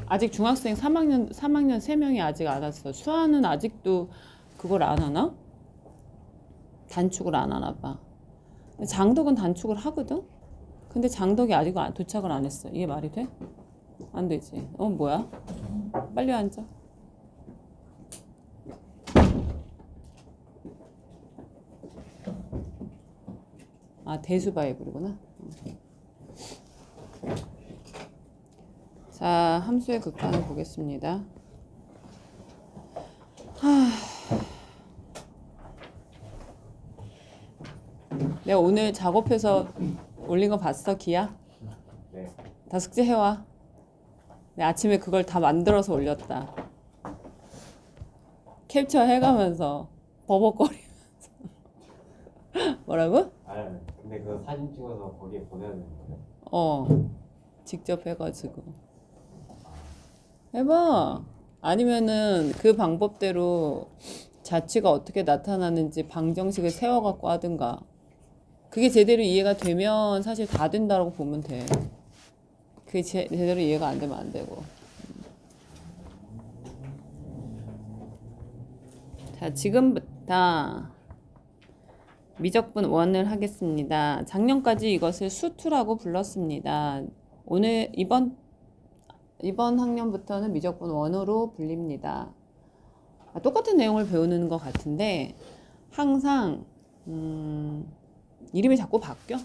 아직 중학생 3학년 3명이 아직 안 왔어. 수아는 아직도 그걸 안 하나? 단축을 안 하나 봐. 장덕은 단축을 하거든? 근데 장덕이 아직 도착을 안 했어. 이게 말이 돼? 안 되지. 뭐야? 빨리 앉아. 아, 대수바이블이구나. 자, 함수의 극한을 보겠습니다. 내가 오늘 작업해서 올린 거 봤어, 기야? 네. 다 숙제해와. 내가 아침에 그걸 다 만들어서 올렸다. 캡처 해가면서 버벅거리면서. 뭐라고? 아니, 근데 그거 사진 찍어서 거기에 보내야 되는 거예요? 직접 해가지고. 해봐. 아니면은 그 방법대로 자취가 어떻게 나타나는지 방정식을 세워갖고 하든가. 그게 제대로 이해가 되면 사실 다 된다고 보면 돼. 그게 제대로 이해가 안 되면 안 되고. 자, 지금부터 미적분 1을 하겠습니다. 작년까지 이것을 수투라고 불렀습니다. 오늘 이번 학년부터는 미적분 1으로 불립니다. 똑같은 내용을 배우는 것 같은데 항상 이름이 자꾸 바뀌어.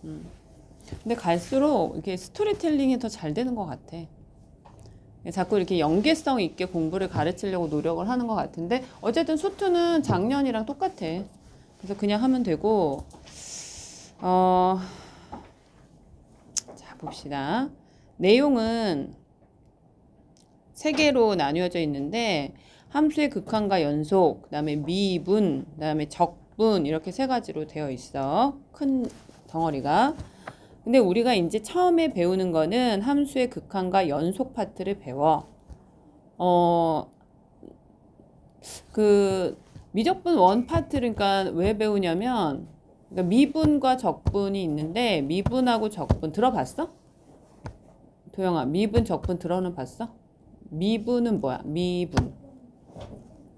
근데 갈수록 이렇게 스토리텔링이 더 잘 되는 것 같아. 자꾸 이렇게 연계성 있게 공부를 가르치려고 노력을 하는 것 같은데 어쨌든 수투는 작년이랑 똑같아. 그래서 그냥 하면 되고 자 봅시다. 내용은 3개로 나뉘어져 있는데 함수의 극한과 연속, 그 다음에 미분, 그 다음에 적분 이렇게 3가지로 되어 있어. 큰 덩어리가. 근데 우리가 이제 처음에 배우는 거는 함수의 극한과 연속 파트를 배워. 그 미적분 1 파트를 그러니까 왜 배우냐면 그러니까 미분과 적분이 있는데 미분하고 적분 들어봤어? 도영아, 미분 적분 들어는 봤어? 미분은 뭐야? 미분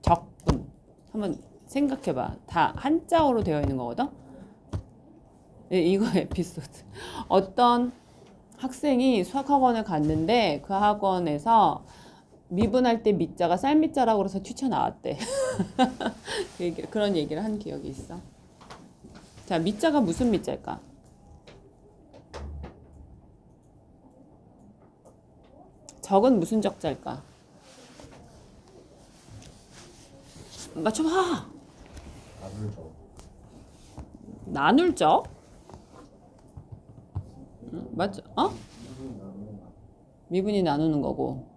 적분 한번 생각해봐. 다 한자어로 되어 있는 거거든? 이거 에피소드. 어떤 학생이 수학학원을 갔는데 그 학원에서 미분할 때 미자가 쌀미자라고 그래서 튀쳐나왔대. 그런 얘기를 한 기억이 있어. 자, 미자가 무슨 미자일까? 적은 무슨 적자일까? 맞춰봐. 나눌 나눌 적? 맞죠? 미분이 나누는 거고.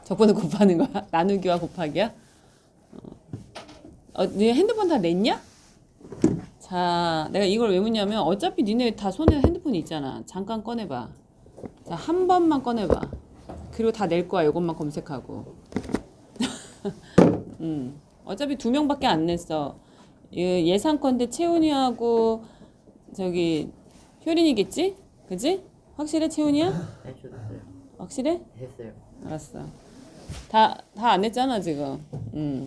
적분을 곱하는 거야? 나누기와 곱하기야? 네 핸드폰 다 냈냐? 자, 내가 이걸 왜 묻냐면 어차피 니네 다 손에 핸드폰이 있잖아. 잠깐 꺼내봐. 자, 한 번만 꺼내봐. 그리고 다 낼 거야. 이것만 검색하고. 어차피 2명밖에 안 냈어. 예상컨대 채훈이하고 저기 효린이겠지? 그지? 확실해 채훈이야? 해줬어요. 확실해? 했어요. 알았어. 다 안 냈잖아 지금.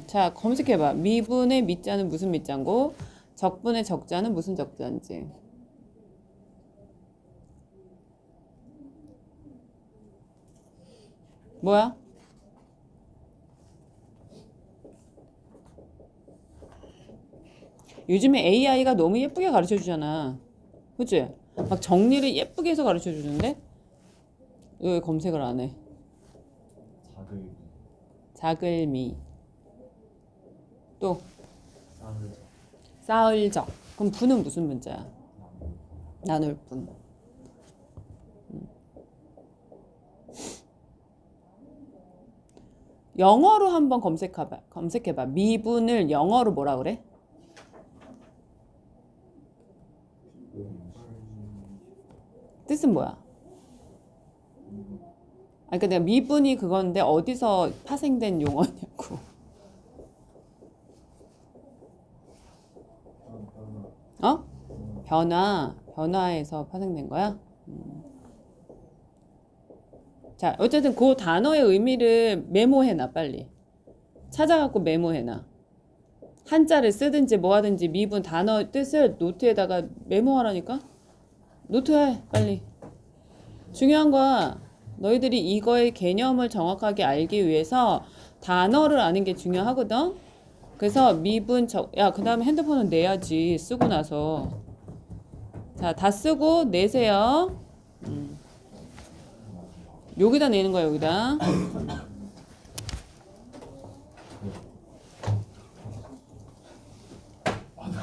자 검색해봐. 미분의 미자는 무슨 미자고 적분의 적자는 무슨 적자인지. 뭐야? 요즘에 AI가 너무 예쁘게 가르쳐 주잖아. 그치? 막 정리를 예쁘게 해서 가르쳐 주는데 왜 검색을 안 해? 작을 자글미. 또 나눌 쌓을적. 그럼 분은 무슨 문자야? 나눌 분. 영어로 한번 검색해봐. 미분을 영어로 뭐라 그래? 뜻은 뭐야? 아니, 그러니까 내가 미분이 그건데 어디서 파생된 용어냐고. 변화에서 파생된 거야? 자, 어쨌든 그 단어의 의미를 메모해놔, 빨리. 찾아갖고 메모해놔. 한자를 쓰든지 뭐 하든지 미분 단어 뜻을 노트에다가 메모하라니까? 노트해, 빨리. 중요한 거야. 너희들이 이거의 개념을 정확하게 알기 위해서 단어를 아는 게 중요하거든? 그래서 미분, 야, 그 다음에 핸드폰은 내야지. 쓰고 나서. 자, 다 쓰고 내세요. 여기다 내는 거야, 여기다. 나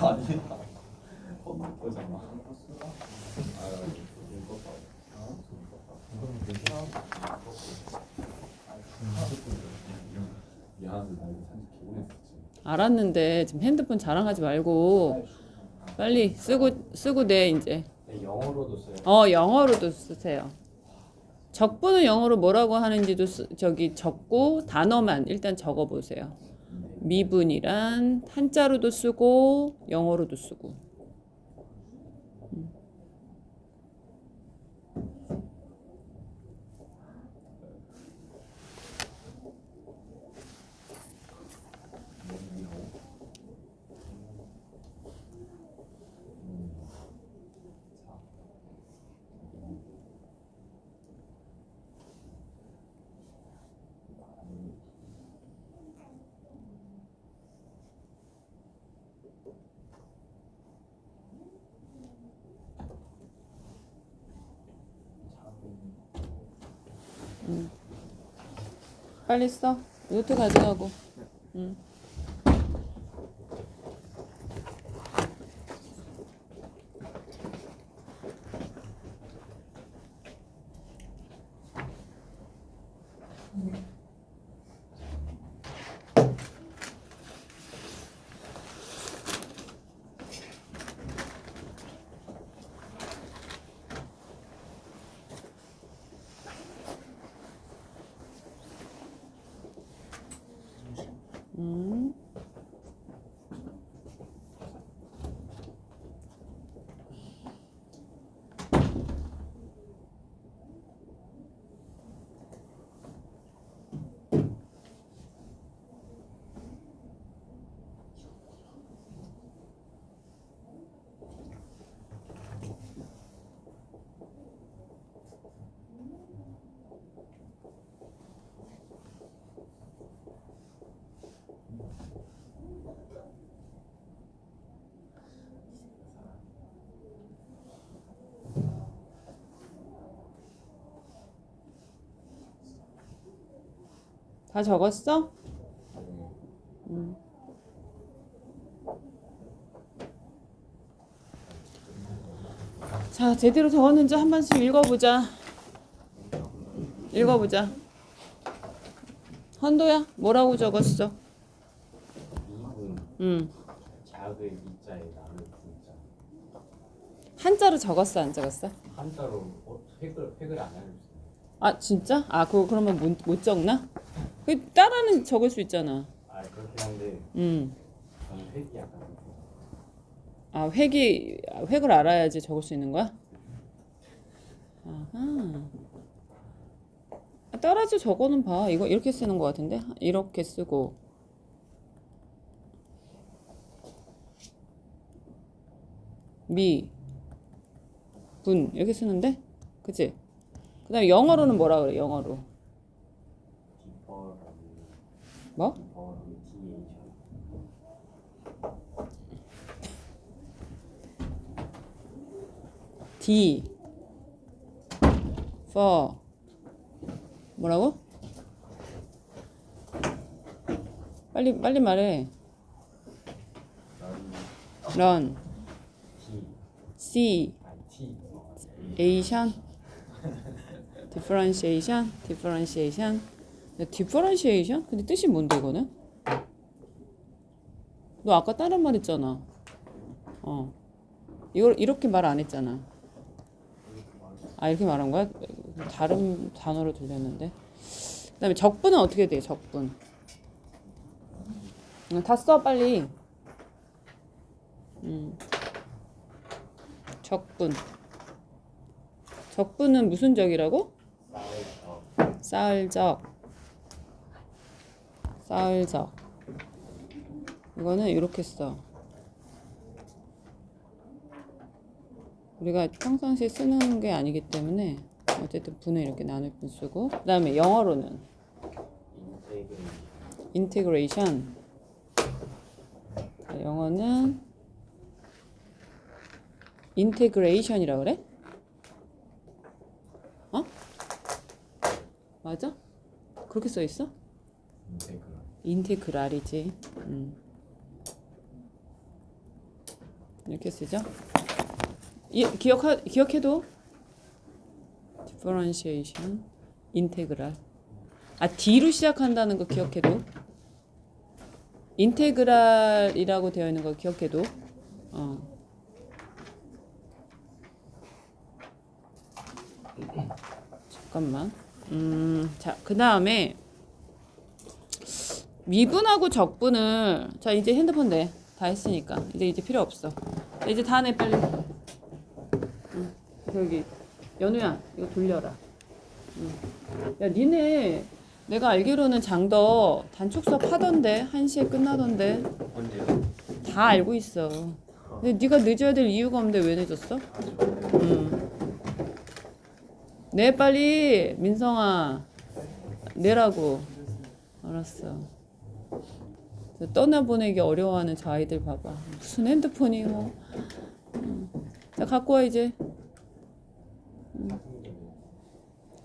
아니다. 거잖아. 미안한데 나 이거 사진 기본했었지. 알았는데 지금 핸드폰 자랑하지 말고 빨리 쓰고 내 이제. 영어로도 써요. 영어로도 쓰세요. 적분은 영어로 뭐라고 하는지도 저기 적고 단어만 일단 적어 보세요. 미분이란 한자로도 쓰고 영어로도 쓰고. 빨리 써. 노트 가져가고. 다 적었어? 자, 제대로 적었는지 한 번씩 읽어보자. 읽어보자. 헌도야, 뭐라고 적었어? 미분 작의 이자에 나는 분자. 한자로 적었어, 안 적었어? 한자로 획을 안 알려주세요. 아, 진짜? 아, 그거 그러면 못 적나? 그 따라는 적을 수 있잖아. 아 그렇긴 한데 저는 획이 약간 아, 획을 알아야지 적을 수 있는 거야? 아하. 따라서 적어는 봐. 이거 이렇게 쓰는 거 같은데? 이렇게 쓰고. 분 이렇게 쓰는데? 그치? 그 다음에 영어로는 뭐라 그래, 영어로? 뭐? D for 뭐라고? 빨리 말해. run C Asian differentiation 근데 뜻이 뭔데 이거는? 너 아까 다른 말 했잖아. 이걸 이렇게 말 안 했잖아. 아, 이렇게 말한 거야? 다른 단어로 들렸는데. 그다음에 적분은 어떻게 돼? 적분. 다 써 빨리. 적분. 적분은 무슨 적이라고? 쌀적. 이거는 이렇게 써. 우리가 평상시에 쓰는 게 아니기 때문에 어쨌든 분을 이렇게 나눌 뿐 쓰고. 그 다음에 영어로는 인테그레이션. 영어는 인테그레이션이라고 그래? 어? 맞아? 그렇게 써 있어? 인테그랄이지. 이렇게 쓰죠. 기억해도 differentiation, 인테그랄. D로 시작한다는 거 기억해도. 인테그랄이라고 되어 있는 거 기억해도. 잠깐만. 자, 그 다음에 미분하고 적분을, 자, 이제 핸드폰 내. 다 했으니까. 이제 필요 없어. 이제 다 내, 빨리. 저기, 연우야, 이거 돌려라. 야, 니네, 내가 알기로는 장더 단축 수업 하던데, 1시에 끝나던데. 언제요? 다 알고 있어. 근데 네가 늦어야 될 이유가 없는데 왜 늦었어? 내 빨리, 민성아. 내라고. 알았어. 떠나보내기 어려워하는 저 아이들 봐봐. 무슨 핸드폰이 뭐. 자, 갖고 와 이제.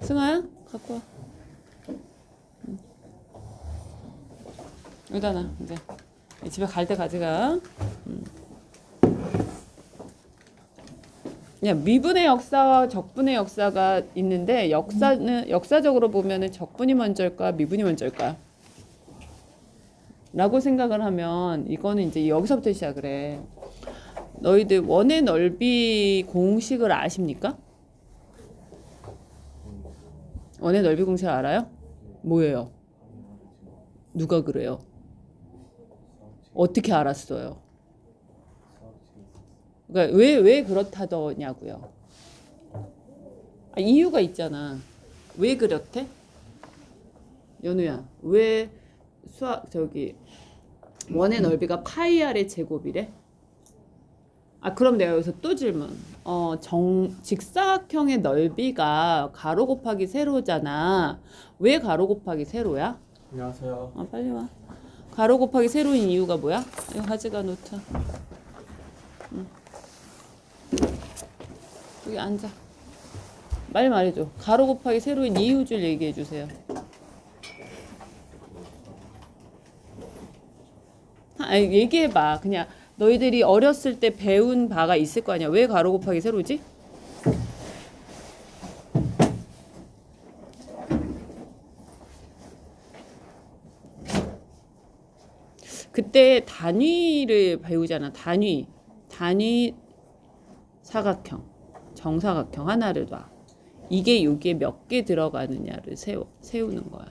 승아야, 갖고 와. 여기다 놔 이제. 집에 갈 때 가져가. 그냥 미분의 역사와 적분의 역사가 있는데 역사적으로 보면은 적분이 먼저일까 미분이 먼저일까? 라고 생각을 하면 이거는 이제 여기서부터 시작을 해. 너희들 원의 넓이 공식을 아십니까? 원의 넓이 공식 알아요? 뭐예요? 누가 그래요? 어떻게 알았어요? 그러니까 왜 그렇다더냐고요. 이유가 있잖아. 왜 그렇대? 연우야, 왜 원의 넓이가 파이 r의 제곱이래? 그럼 내가 여기서 또 질문. 직사각형의 넓이가 가로 곱하기 세로잖아. 왜 가로 곱하기 세로야? 안녕하세요. 빨리 와. 가로 곱하기 세로인 이유가 뭐야? 이거 가져가 노트. 여기 앉아. 빨리 말해줘. 가로 곱하기 세로인 이유줄 얘기해 주세요. 얘기해봐. 그냥 너희들이 어렸을 때 배운 바가 있을 거 아니야. 왜 가로 곱하기 세로지? 그때 단위를 배우잖아. 단위 사각형, 정사각형 하나를 놔. 이게 여기에 몇 개 들어가느냐를 세우는 거야.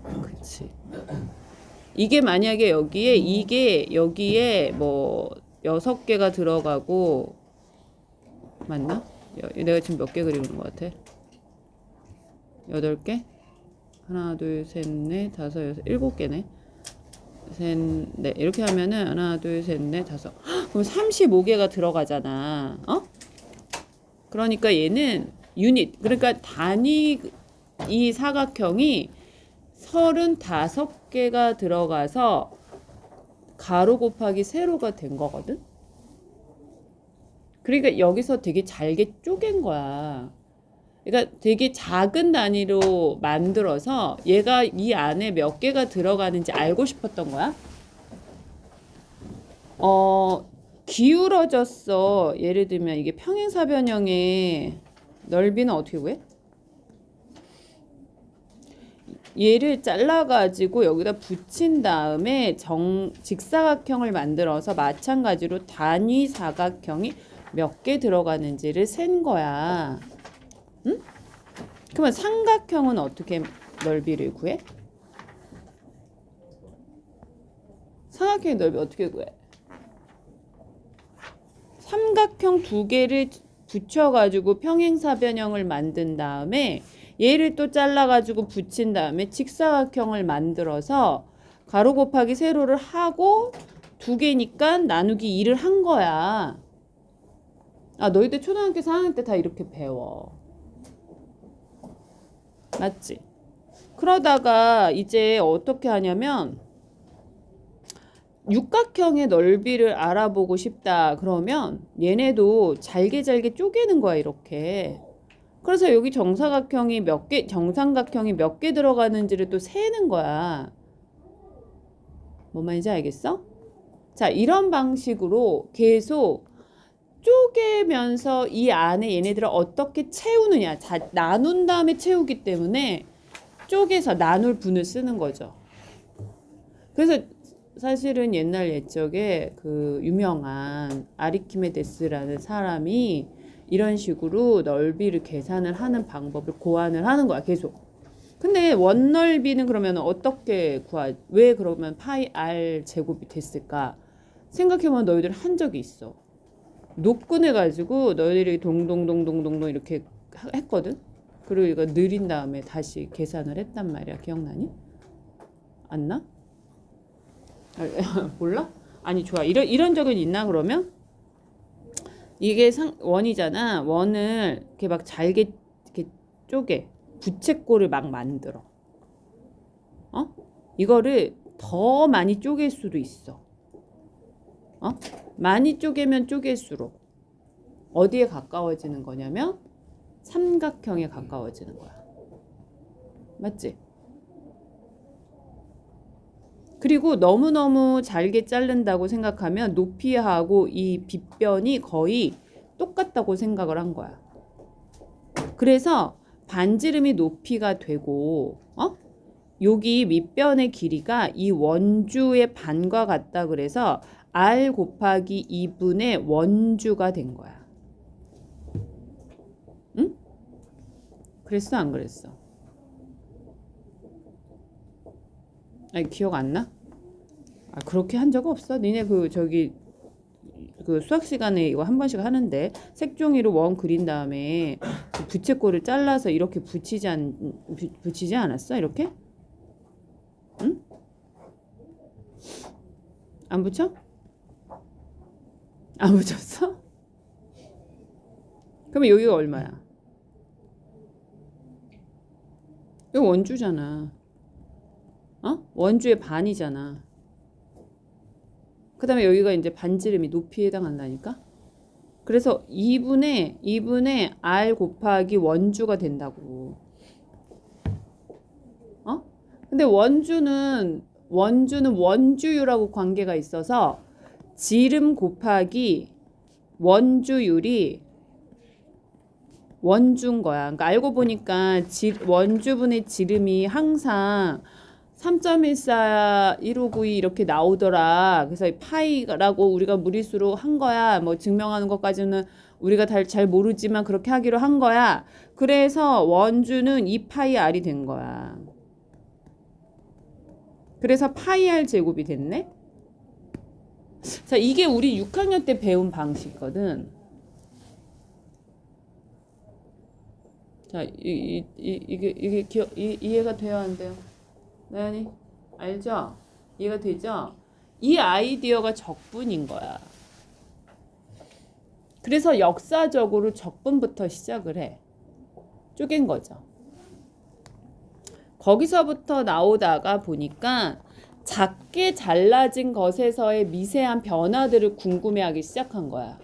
그렇지. 이게 만약에 여기에 뭐 6개가 들어가고 맞나? 내가 지금 몇 개 그리는 것 같아? 8개? 하나, 둘, 셋, 넷, 다섯, 여섯, 7개네. 셋, 넷. 이렇게 하면은 하나, 둘, 셋, 넷, 다섯. 그럼 35개가 들어가잖아. 그러니까 얘는 유닛. 그러니까 단위 이 사각형이 35개가 들어가서 가로 곱하기 세로가 된 거거든. 그러니까 여기서 되게 잘게 쪼갠 거야. 그러니까 되게 작은 단위로 만들어서 얘가 이 안에 몇 개가 들어가는지 알고 싶었던 거야. 기울어졌어. 예를 들면 이게 평행사변형의 넓이는 어떻게 구해? 얘를 잘라가지고 여기다 붙인 다음에 직사각형을 만들어서 마찬가지로 단위 사각형이 몇 개 들어가는지를 센 거야. 응? 그러면 삼각형은 어떻게 넓이를 구해? 삼각형의 넓이 어떻게 구해? 삼각형 2개를 붙여가지고 평행사변형을 만든 다음에 얘를 또 잘라가지고 붙인 다음에 직사각형을 만들어서 가로 곱하기 세로를 하고 2개니까 나누기 2를 한 거야. 아, 너희들 초등학교 4학년 때 다 이렇게 배워. 맞지? 그러다가 이제 어떻게 하냐면 육각형의 넓이를 알아보고 싶다 그러면 얘네도 잘게 쪼개는 거야, 이렇게. 그래서 여기 정삼각형이 몇 개 들어가는지를 또 세는 거야. 뭔 말인지 알겠어? 자, 이런 방식으로 계속 쪼개면서 이 안에 얘네들을 어떻게 채우느냐. 자, 나눈 다음에 채우기 때문에 쪼개서 나눌 분을 쓰는 거죠. 그래서 사실은 옛날 옛적에 그 유명한 아리키메데스라는 사람이 이런 식으로 넓이를 계산을 하는 방법을 고안을 하는 거야, 계속. 근데 원넓이는 그러면 어떻게 왜 그러면 파이 r 제곱이 됐을까? 생각해보면 너희들 한 적이 있어. 녹근해가지고 너희들이 동동동동동동 이렇게 했거든? 그리고 이거 느린 다음에 다시 계산을 했단 말이야. 기억나니? 안 나? 몰라? 아니 좋아. 이런 적은 있나 그러면? 이게 원이잖아. 원을 이렇게 막 잘게 이렇게 쪼개. 부채꼴을 막 만들어. 어? 이거를 더 많이 쪼갤 수도 있어. 어? 많이 쪼개면 쪼갤수록 어디에 가까워지는 거냐면 삼각형에 가까워지는 거야. 맞지? 그리고 너무너무 잘게 자른다고 생각하면 높이하고 이 빗변이 거의 똑같다고 생각을 한 거야. 그래서 반지름이 높이가 되고 여기 밑변의 길이가 이 원주의 반과 같다 그래서 r 곱하기 2분의 원주가 된 거야. 응? 그랬어 안 그랬어? 아니 기억 안 나? 아 그렇게 한 적 없어? 니네 그 수학 시간에 이거 한 번씩 하는데 색종이로 원 그린 다음에 그 부채꼴을 잘라서 이렇게 붙이지 않았어? 이렇게? 응? 안 붙여? 안 붙였어? 그러면 여기가 얼마야? 이거 원주잖아. 원주의 반이잖아. 그 다음에 여기가 이제 반지름이 높이에 해당한다니까? 그래서 2분의 r 곱하기 원주가 된다고. 근데 원주는 원주율하고 관계가 있어서 지름 곱하기 원주율이 원주인 거야. 그러니까 알고 보니까 원주분의 지름이 항상 3.14 1592 이렇게 나오더라. 그래서 파이라고 우리가 무리수로 한 거야. 뭐 증명하는 것까지는 우리가 잘 모르지만 그렇게 하기로 한 거야. 그래서 원주는 2파이 r이 된 거야. 그래서 파이 r 제곱이 됐네. 자, 이게 우리 6학년 때 배운 방식이거든. 자, 이게 이해가 돼요, 안 돼요? 나연이 알죠? 이해가 되죠? 이 아이디어가 적분인 거야. 그래서 역사적으로 적분부터 시작을 해. 쪼갠 거죠. 거기서부터 나오다가 보니까 작게 잘라진 것에서의 미세한 변화들을 궁금해하기 시작한 거야.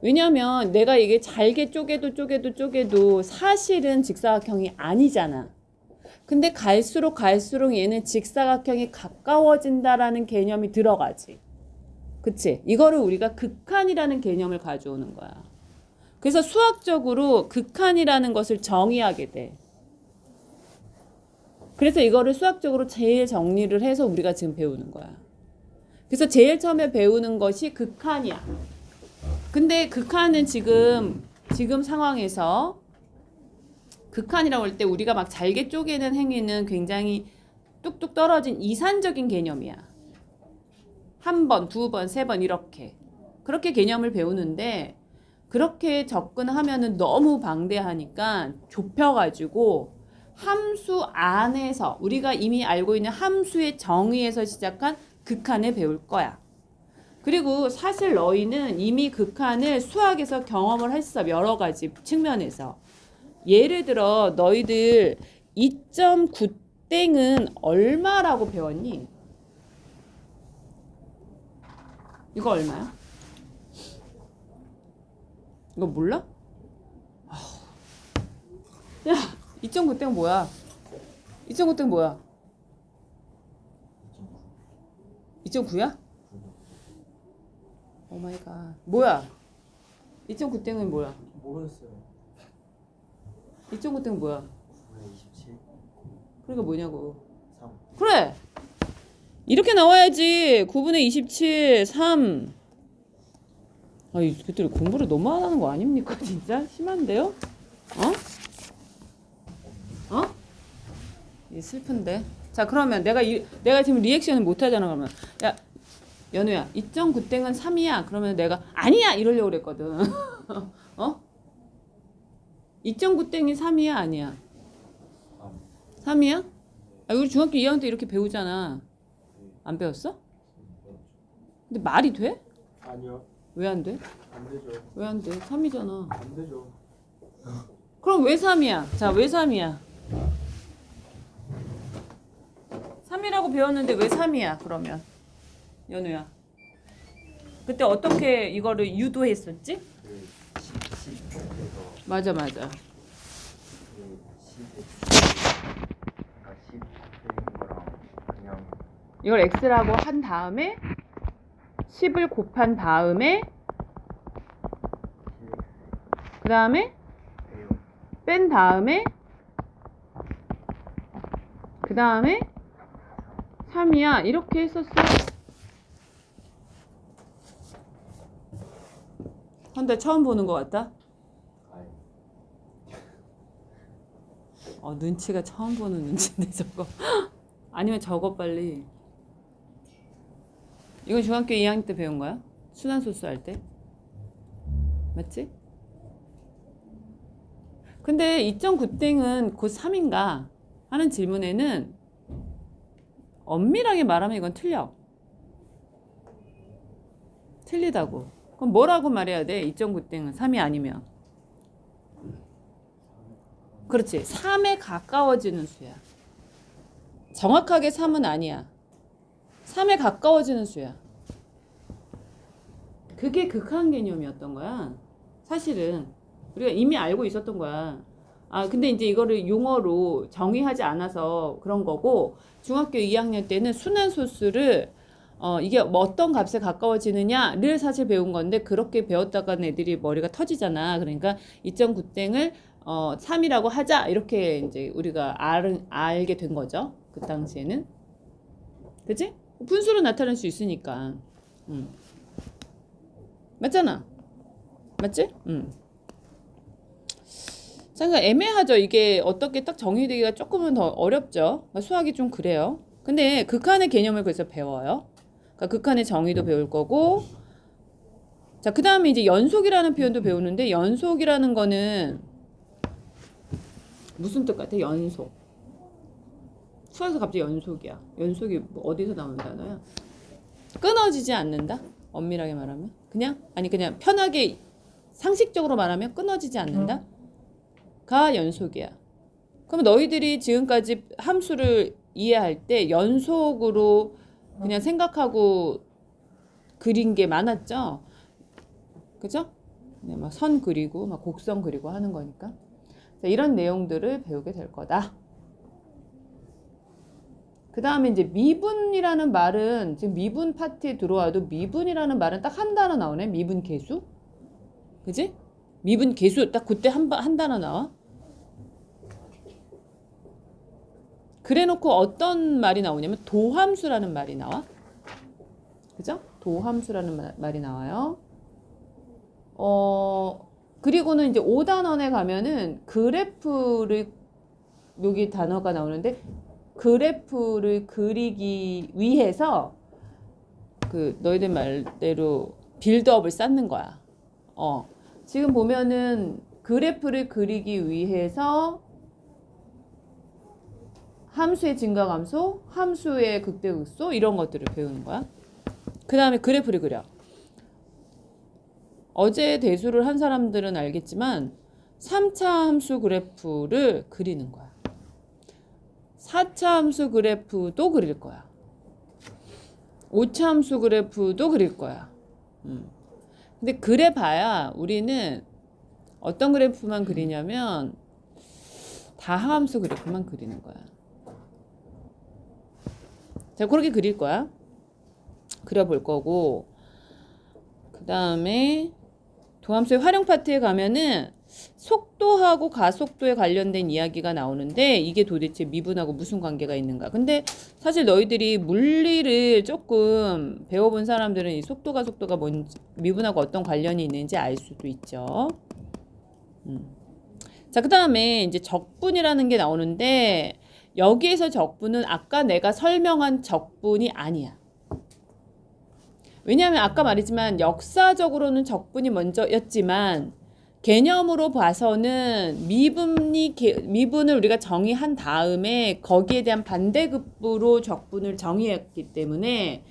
왜냐면 내가 이게 잘게 쪼개도 사실은 직사각형이 아니잖아. 근데 갈수록 얘는 직사각형이 가까워진다라는 개념이 들어가지. 그치? 이거를 우리가 극한이라는 개념을 가져오는 거야. 그래서 수학적으로 극한이라는 것을 정의하게 돼. 그래서 이거를 수학적으로 제일 정리를 해서 우리가 지금 배우는 거야. 그래서 제일 처음에 배우는 것이 극한이야. 근데 극한은 지금 상황에서 극한이라고 할 때 우리가 막 잘게 쪼개는 행위는 굉장히 뚝뚝 떨어진 이산적인 개념이야. 한 번, 두 번, 세 번 이렇게. 그렇게 개념을 배우는데 그렇게 접근하면은 너무 방대하니까 좁혀가지고 함수 안에서 우리가 이미 알고 있는 함수의 정의에서 시작한 극한을 배울 거야. 그리고 사실 너희는 이미 극한을 수학에서 경험을 했어. 여러 가지 측면에서. 예를 들어 너희들 2.9땡은 얼마라고 배웠니? 이거 얼마야? 이거 몰라? 야, 2.9땡 뭐야? 2.9땡 뭐야? 2.9야? 오 마이 갓. 뭐야? 2.9땡은 뭐야? 모르겠어요. 2.9땡 뭐야? 9에 27, 그러니까 뭐냐고. 3. 그래. 이렇게 나와야지. 9분의 27, 3. 아, 이것들 공부를 너무 안 하는 거 아닙니까? 진짜 심한데요? 어? 이 슬픈데. 자, 그러면 내가 지금 리액션을 못 하잖아. 그러면 야, 연우야, 2.9땡은 3이야. 그러면 내가 아니야 이러려고 그랬거든. 어? 2.9땡이 3이야, 아니야? 3이야? 아, 우리 중학교 2학년 때 이렇게 배우잖아. 안 배웠어? 근데 말이 돼? 아니요. 왜 안 돼? 안 되죠. 왜 안 돼? 3이잖아. 안 되죠. 그럼 왜 3이야? 자, 왜 3이야? 3이라고 배웠는데 왜 3이야? 그러면 연우야. 그때 어떻게 이거를 유도했었지? 그 10에서 맞아. 그 10에 10 되는 거랑 그냥 이걸 x라고 한 다음에 10을 곱한 다음에 그 다음에 배요. 뺀 다음에 그 다음에 3이야. 이렇게 했었어. 근데 처음 보는 것 같다? 아니. 눈치가 처음 보는 눈치인데 저거. 아니면 저거 빨리. 이건 중학교 2학년 때 배운 거야? 순환소수 할 때? 맞지? 근데 2.9땡은 곧 3인가 하는 질문에는 엄밀하게 말하면 이건 틀려. 틀리다고. 그럼 뭐라고 말해야 돼? 2.9땡은 3이 아니면. 그렇지. 3에 가까워지는 수야. 정확하게 3은 아니야. 3에 가까워지는 수야. 그게 극한 개념이었던 거야. 사실은 우리가 이미 알고 있었던 거야. 아, 근데 이제 이거를 용어로 정의하지 않아서 그런 거고, 중학교 2학년 때는 순환소수를 이게 뭐 어떤 값에 가까워지느냐를 사실 배운 건데, 그렇게 배웠다가 애들이 머리가 터지잖아. 그러니까 2.9땡을 3이라고 하자, 이렇게 이제 우리가 알게 된 거죠. 그 당시에는. 그치? 분수로 나타날 수 있으니까. 맞잖아. 맞지? 그러니까 애매하죠. 이게 어떻게 딱 정의되기가 조금은 더 어렵죠. 수학이 좀 그래요. 근데 극한의 개념을 그래서 배워요. 그러니까 극한의 정의도 배울 거고. 자, 그 다음에 이제 연속이라는 표현도 배우는데, 연속이라는 거는 무슨 뜻 같아? 연속. 수학에서 갑자기 연속이야. 연속이 뭐 어디서 나오는 단어야? 끊어지지 않는다? 엄밀하게 말하면. 그냥 편하게 상식적으로 말하면 끊어지지 않는다? 가 연속이야. 그럼 너희들이 지금까지 함수를 이해할 때 연속으로 그냥 생각하고 그린 게 많았죠? 그죠? 그냥 막 선 그리고 막 곡선 그리고 하는 거니까. 자, 이런 내용들을 배우게 될 거다. 그 다음에 이제 미분이라는 말은 지금 미분 파트에 들어와도 미분이라는 말은 딱 한 단어 나오네. 미분 계수. 그지? 미분 계수 딱 그때 한 단어 나와. 그래놓고 어떤 말이 나오냐면 도함수라는 말이 나와. 그죠? 도함수라는 말이 나와요. 그리고는 이제 5단원에 가면은 그래프를, 여기 단어가 나오는데, 그래프를 그리기 위해서 그 너희들 말대로 빌드업을 쌓는 거야. 지금 보면은 그래프를 그리기 위해서 함수의 증가 감소, 함수의 극대극소 이런 것들을 배우는 거야. 그 다음에 그래프를 그려. 어제 대수를 한 사람들은 알겠지만 3차 함수 그래프를 그리는 거야. 4차 함수 그래프도 그릴 거야. 5차 함수 그래프도 그릴 거야. 근데 그래 봐야 우리는 어떤 그래프만 그리냐면 다함수 그래프만 그리는 거야. 자, 그렇게 그릴 거야. 그려볼 거고, 그 다음에 도함수의 활용 파트에 가면은 속도하고 가속도에 관련된 이야기가 나오는데 이게 도대체 미분하고 무슨 관계가 있는가. 근데 사실 너희들이 물리를 조금 배워본 사람들은 이 속도 가속도가 뭔지, 미분하고 어떤 관련이 있는지 알 수도 있죠. 자, 그 다음에 이제 적분이라는 게 나오는데 여기에서 적분은 아까 내가 설명한 적분이 아니야. 왜냐하면 아까 말했지만 역사적으로는 적분이 먼저였지만 개념으로 봐서는 미분을 우리가 정의한 다음에 거기에 대한 반대급부로 적분을 정의했기 때문에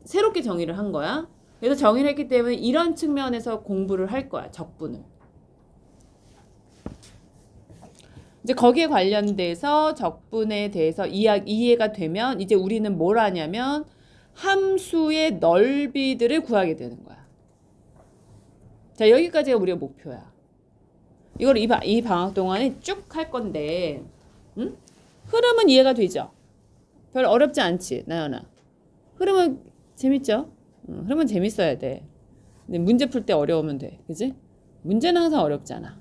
새롭게 정의를 한 거야. 그래서 정의를 했기 때문에 이런 측면에서 공부를 할 거야. 적분을. 이제 거기에 관련돼서 적분에 대해서 이해가 되면 이제 우리는 뭘 하냐면 함수의 넓이들을 구하게 되는 거야. 자, 여기까지가 우리가 목표야. 이걸 이 방학 동안에 쭉 할 건데, 응? 흐름은 이해가 되죠? 별 어렵지 않지, 나연아. 흐름은 재밌죠? 흐름은 재밌어야 돼. 근데 문제 풀 때 어려우면 돼, 그지? 문제는 항상 어렵잖아.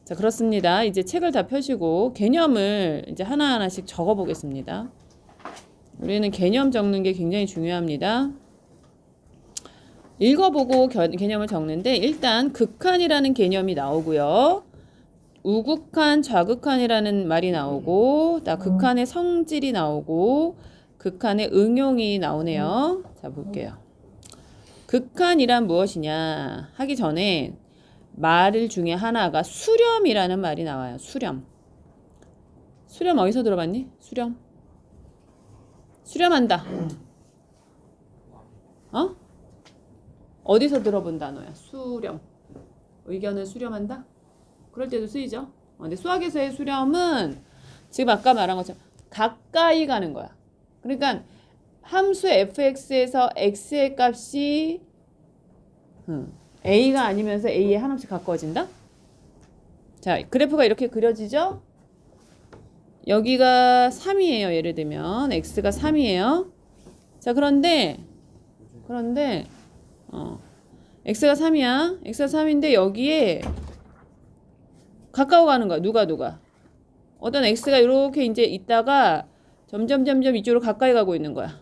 자, 그렇습니다. 이제 책을 다 펴시고 개념을 이제 하나하나씩 적어 보겠습니다. 우리는 개념 적는 게 굉장히 중요합니다. 읽어보고 개념을 적는데 일단 극한이라는 개념이 나오고요. 우극한, 좌극한이라는 말이 나오고 극한의 성질이 나오고 극한의 응용이 나오네요. 자, 볼게요. 극한이란 무엇이냐 하기 전에 말 중에 하나가 수렴이라는 말이 나와요. 수렴. 수렴 어디서 들어봤니? 수렴. 수렴한다. 어? 어디서 들어본 단어야? 수렴. 의견을 수렴한다? 그럴 때도 쓰이죠. 근데 수학에서의 수렴은 지금 아까 말한 것처럼 가까이 가는 거야. 그러니까 함수 fx에서 x의 값이 a가 아니면서 a에 하나씩 가까워진다? 자, 그래프가 이렇게 그려지죠? 여기가 3이에요. 예를 들면 x가 3이에요. 자, 그런데 x가 3이야. x가 3인데 여기에 가까워가는 거야. 누가? 어떤 x가 이렇게 이제 있다가 점점 이쪽으로 가까이 가고 있는 거야.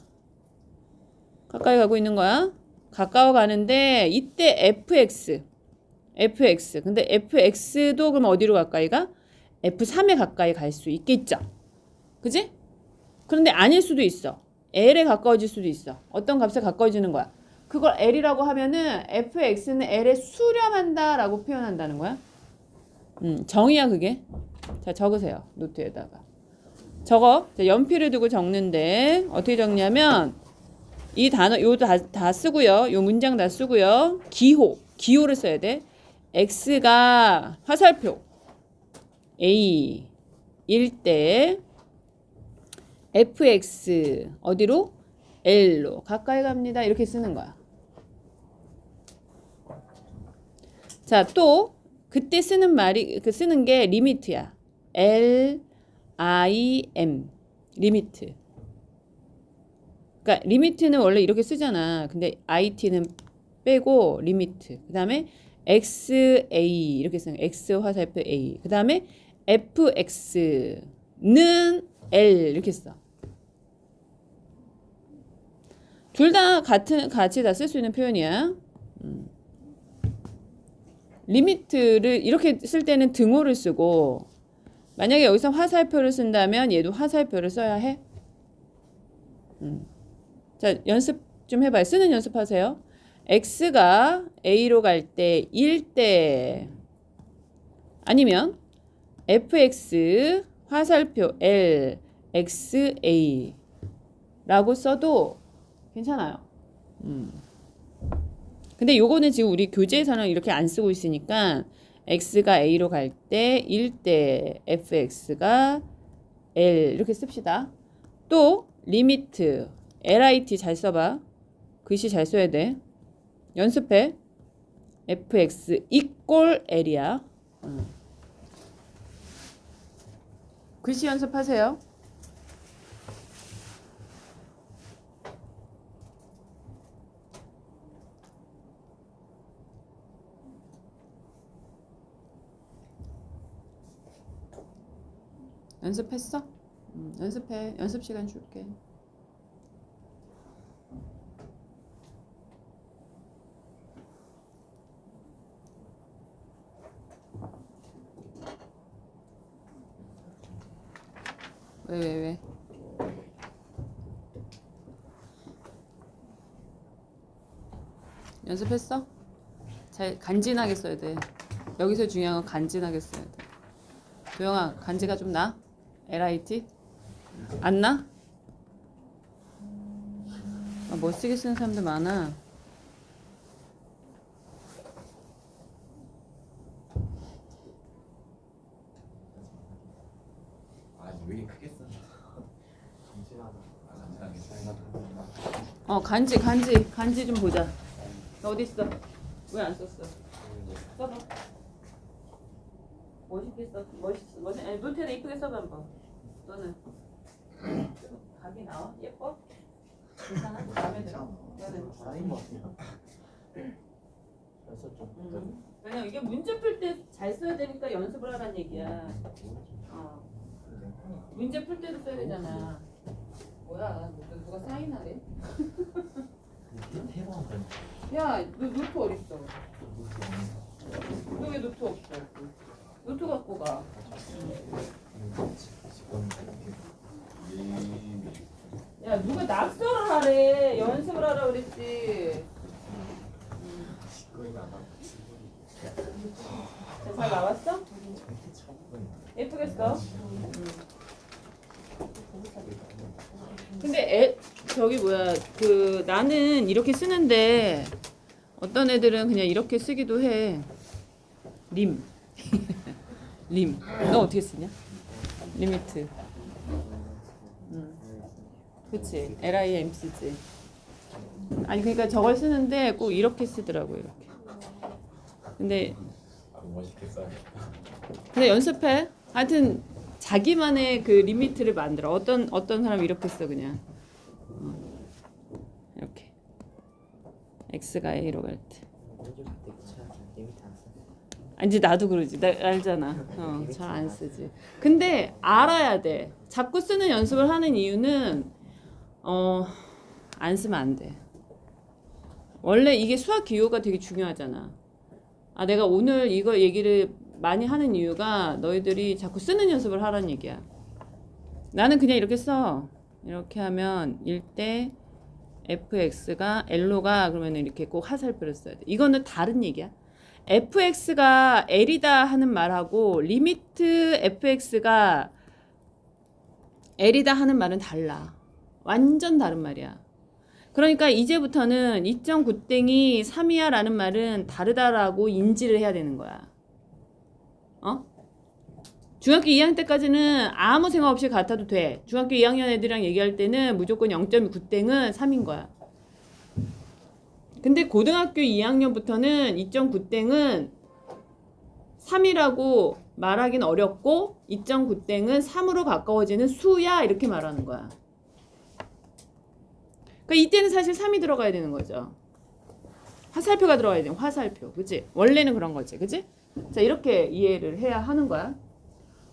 가까워 가는데 이때 fx. 근데 fx도 그럼 어디로 가까이 가? f3에 가까이 갈 수 있겠죠. 그지? 그런데 아닐 수도 있어. l에 가까워질 수도 있어. 어떤 값에 가까워지는 거야. 그걸 l이라고 하면은 fx는 l에 수렴한다라고 표현한다는 거야. 정의야 그게. 자, 적으세요. 노트에다가. 적어. 자, 연필을 두고 적는데 어떻게 적냐면 이 단어 요 다 쓰고요. 요 문장 다 쓰고요. 기호를 써야 돼. x가 화살표 a 일 때 fx 어디로? l로 가까이 갑니다. 이렇게 쓰는 거야. 자, 또 그때 쓰는 게 리미트야. LIM 리미트. 그러니까 리미트는 원래 이렇게 쓰잖아. 근데 IT는 빼고 리미트. 그다음에 XA 이렇게 쓰는 거야. X 화살표 A. 그다음에 FX는 L 이렇게 써. 둘 다 같이 다 쓸 수 있는 표현이야. 리미트를 이렇게 쓸 때는 등호를 쓰고 만약에 여기서 화살표를 쓴다면 얘도 화살표를 써야 해. 자, 연습 좀 해봐요. 쓰는 연습하세요. x가 a로 갈 때 1대 아니면 fx 화살표 l x a 라고 써도 괜찮아요. 근데 요거는 지금 우리 교재에서는 이렇게 안 쓰고 있으니까 x가 a로 갈 때 1대 fx가 l 이렇게 씁시다. 또 리미트 lit 잘 써봐. 글씨 잘 써야 돼. 연습해. fx equal l이야. 글씨 연습하세요. 연습했어? 연습해. 연습 시간 줄게. 왜? 연습했어? 잘 간지나게 써야 돼. 여기서 중요한 건 간지나게 써야 돼. 도영아, 간지가 좀 나? LIT? 안 나? 아, 멋지게 쓰는 사람들 많아. 왜 이렇게 크게 쓰나? 간지 좀 보자. 어디 있어? 왜 안 썼어? 써봐. 멋있게 써. 멋있어. 아니, 노트에다 이쁘게 써봐 한번. 너는 각이 나와? 예뻐? 괜찮아? 마음에 들어? 너는? 쌓인 것 같아요. 그래서 좀 왜냐면 이게 문제 풀 때 잘 써야 되니까 연습을 하란 얘기야. 문제 풀 때도 써야 되잖아. 뭐야? 누가 사인하래? 해봐야 야, 너 노트 어딨어? 너 왜 노트 없어? 노트 갖고 가. 야, 누가 낙서를 하래? 연습을 하라 그랬지. 잘 나왔어? 예쁘게 써? 근데 저기 뭐야 나는 이렇게 쓰는데 어떤 애들은 그냥 이렇게 쓰기도 해. 림. 림. 너 어떻게 쓰냐? 리미트. 그치. LIM 쓰지. 아니 그러니까 저걸 쓰는데 꼭 이렇게 쓰더라고 이렇게. 근데 멋있게 써. 근데 연습해. 하여튼 자기만의 그 리미트를 만들어. 어떤 사람이 이렇게 써 그냥. 이렇게. x가 a로 갈 때. 이제 나도 그러지. 나 알잖아. 잘 안 쓰지. 근데 알아야 돼. 자꾸 쓰는 연습을 하는 이유는 안 쓰면 안 돼. 원래 이게 수학 기호가 되게 중요하잖아. 내가 오늘 이거 얘기를 많이 하는 이유가 너희들이 자꾸 쓰는 연습을 하라는 얘기야. 나는 그냥 이렇게 써. 이렇게 하면 1대 fx가 l로 가 그러면 이렇게 꼭 화살표를 써야 돼. 이거는 다른 얘기야. fx가 l이다 하는 말하고 리미트 fx가 l이다 하는 말은 달라. 완전 다른 말이야. 그러니까 이제부터는 2.9땡이 3이야 라는 말은 다르다라고 인지를 해야 되는 거야. 중학교 2학년 때까지는 아무 생각 없이 같아도 돼. 중학교 2학년 애들이랑 얘기할 때는 무조건 0.9땡은 3인 거야. 근데 고등학교 2학년부터는 2.9땡은 3이라고 말하기는 어렵고 2.9땡은 3으로 가까워지는 수야 이렇게 말하는 거야. 그러니까 이때는 사실 3이 들어가야 되는 거죠. 화살표가 들어가야 돼. 화살표. 그치? 원래는 그런 거지. 그치? 자, 이렇게 이해를 해야 하는 거야.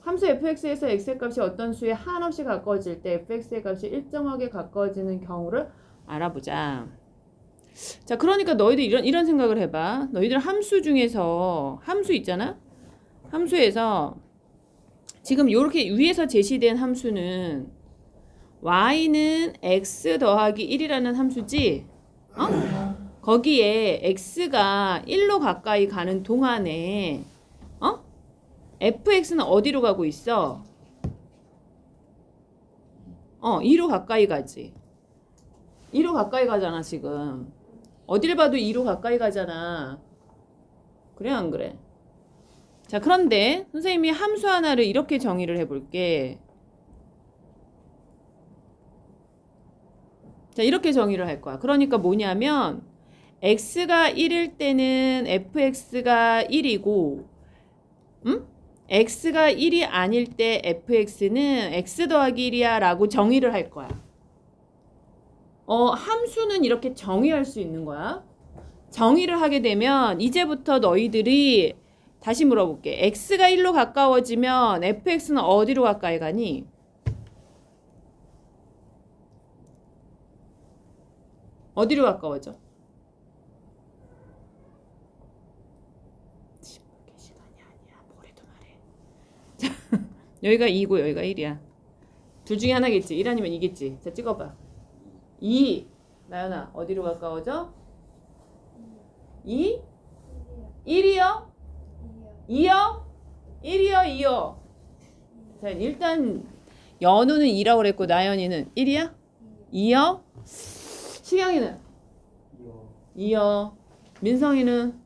함수 fx에서 x의 값이 어떤 수에 한없이 가까워질 때 fx의 값이 일정하게 가까워지는 경우를 알아보자. 자, 그러니까 너희들 이런 생각을 해봐. 너희들 함수 중에서 함수 있잖아? 함수에서 지금 이렇게 위에서 제시된 함수는 y는 x 더하기 1이라는 함수지? 거기에 x가 1로 가까이 가는 동안에 fx는 어디로 가고 있어? 2로 가까이 가지. 2로 가까이 가잖아 지금. 어딜 봐도 2로 가까이 가잖아. 그래 안 그래? 자, 그런데 선생님이 함수 하나를 이렇게 정의를 해볼게. 자, 이렇게 정의를 할 거야. 그러니까 뭐냐면 x가 1일 때는 fx가 1이고 x가 1이 아닐 때 fx는 x 더하기 1이야 라고 정의를 할 거야. 함수는 이렇게 정의할 수 있는 거야. 정의를 하게 되면 이제부터 너희들이 다시 물어볼게. x가 1로 가까워지면 fx는 어디로 가까이 가니? 어디로 가까워져? 시간이 아니야. 뭐래도 말해. 여기가 2고 여기가 1이야. 둘 중에 하나겠지. 1 아니면 2겠지. 자, 찍어봐. 2. 나연아, 어디로 가까워져? 2? 1이요? 2요? 1이요? 2요? 자, 일단 연우는 2라고 그랬고 나연이는 1이야? 2요? 시경이는? 2요. 민성이는?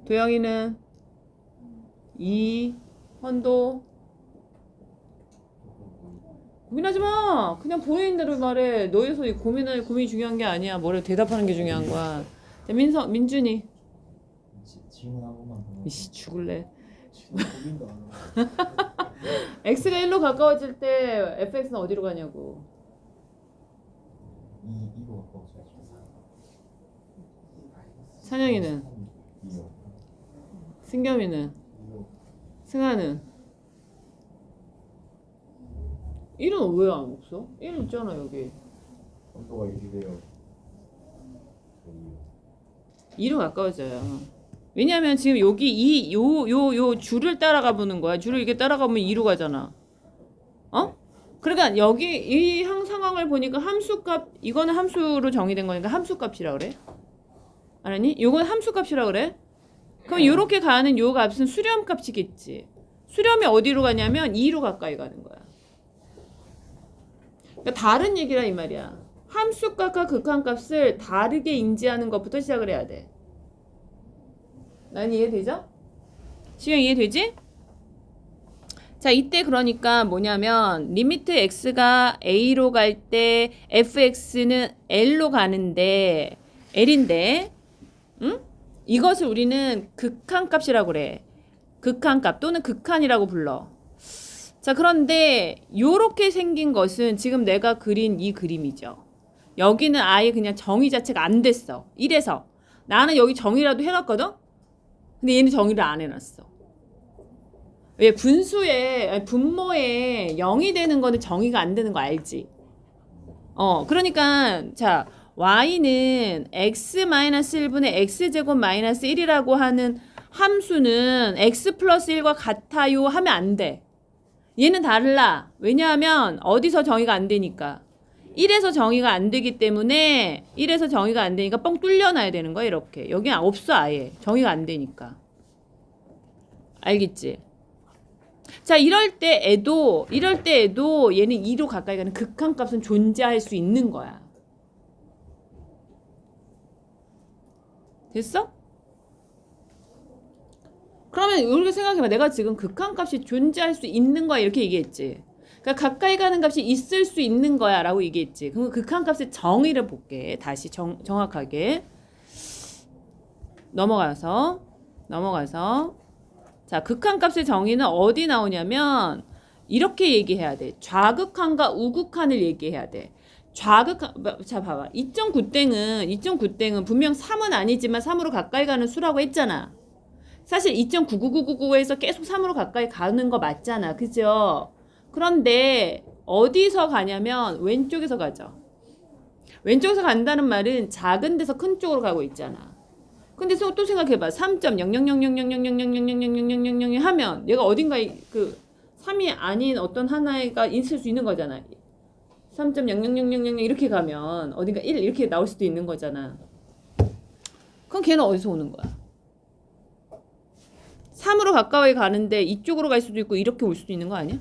도영이는? 2. 헌도? 고민하지 마. 그냥 보이는 대로 말해. 너희서 고민이 중요한 게 아니야. 뭐를 대답하는 게 중요한 거야. 자, 민준이. 질문하고만 이씨 죽을래. 고민도 안 하고. x가 1로 가까워질 때 fx는 어디로 가냐고. 이거 가까워져. 찬영이는? 승겸이는? 승아는? 1은 왜 안 없어? 1 있잖아 여기. 온도가 유지돼요. 2로 가까워져요. 왜냐면 지금 여기 요 줄을 따라가 보는 거야. 줄을 이렇게 따라가 보면 2로 가잖아. 그러니까 여기 이 상황을 보니까 함수값, 이거는 함수로 정의된 거니까 함수값이라 그래. 알았니? 요건 함수값이라 그래. 그럼 요렇게 가는 요 값은 수렴값이겠지. 수렴이 어디로 가냐면 2로 가까이 가는 거야. 그러니까 다른 얘기라 이 말이야. 함수값과 극한값을 다르게 인지하는 것부터 시작을 해야 돼. 난 이해되죠? 시경 이해되지? 자, 이때 그러니까 뭐냐면 리미트 x가 a로 갈 때 fx는 l로 가는데 l인데 이것을 우리는 극한값이라고 그래. 극한값 또는 극한이라고 불러. 자, 그런데 요렇게 생긴 것은 지금 내가 그린 이 그림이죠. 여기는 아예 그냥 정의 자체가 안 됐어. 이래서 나는 여기 정의라도 해놨거든? 근데 얘는 정의를 안 해놨어. 왜? 분모에 0이 되는 거는 정의가 안 되는 거 알지? 그러니까 자, y는 x-1분의 x제곱 마이너스 1이라고 하는 함수는 x 플러스 1과 같아요 하면 안 돼. 얘는 달라. 왜냐하면 어디서 정의가 안 되니까. 1에서 정의가 안 되기 때문에 1에서 정의가 안 되니까 뻥 뚫려놔야 되는 거야 이렇게. 여기는 없어 아예. 정의가 안 되니까. 알겠지? 자, 이럴 때에도 얘는 2로 가까이 가는 극한값은 존재할 수 있는 거야. 됐어? 그러면 이렇게 생각해봐. 내가 지금 극한값이 존재할 수 있는 거야 이렇게 얘기했지. 그러니까 가까이 가는 값이 있을 수 있는 거야 라고 얘기했지. 그럼 극한값의 정의를 볼게. 다시 정확하게 넘어가서 자, 극한값의 정의는 어디 나오냐면 이렇게 얘기해야 돼. 좌극한과 우극한을 얘기해야 돼. 자, 봐봐. 2.9땡은 분명 3은 아니지만 3으로 가까이 가는 수라고 했잖아. 사실 2.99999에서 계속 3으로 가까이 가는 거 맞잖아. 그죠? 그런데 어디서 가냐면 왼쪽에서 가죠. 왼쪽에서 간다는 말은 작은 데서 큰 쪽으로 가고 있잖아. 근데 또 생각해봐. 3.00000000000000000 하면 얘가 어딘가에 그 3이 아닌 어떤 하나가 있을 수 있는 거잖아. 3.0000 이렇게 가면 어딘가 1 이렇게 나올 수도 있는 거잖아. 그럼 걔는 어디서 오는 거야? 3으로 가까이 가는데 이쪽으로 갈 수도 있고 이렇게 올 수도 있는 거 아니야?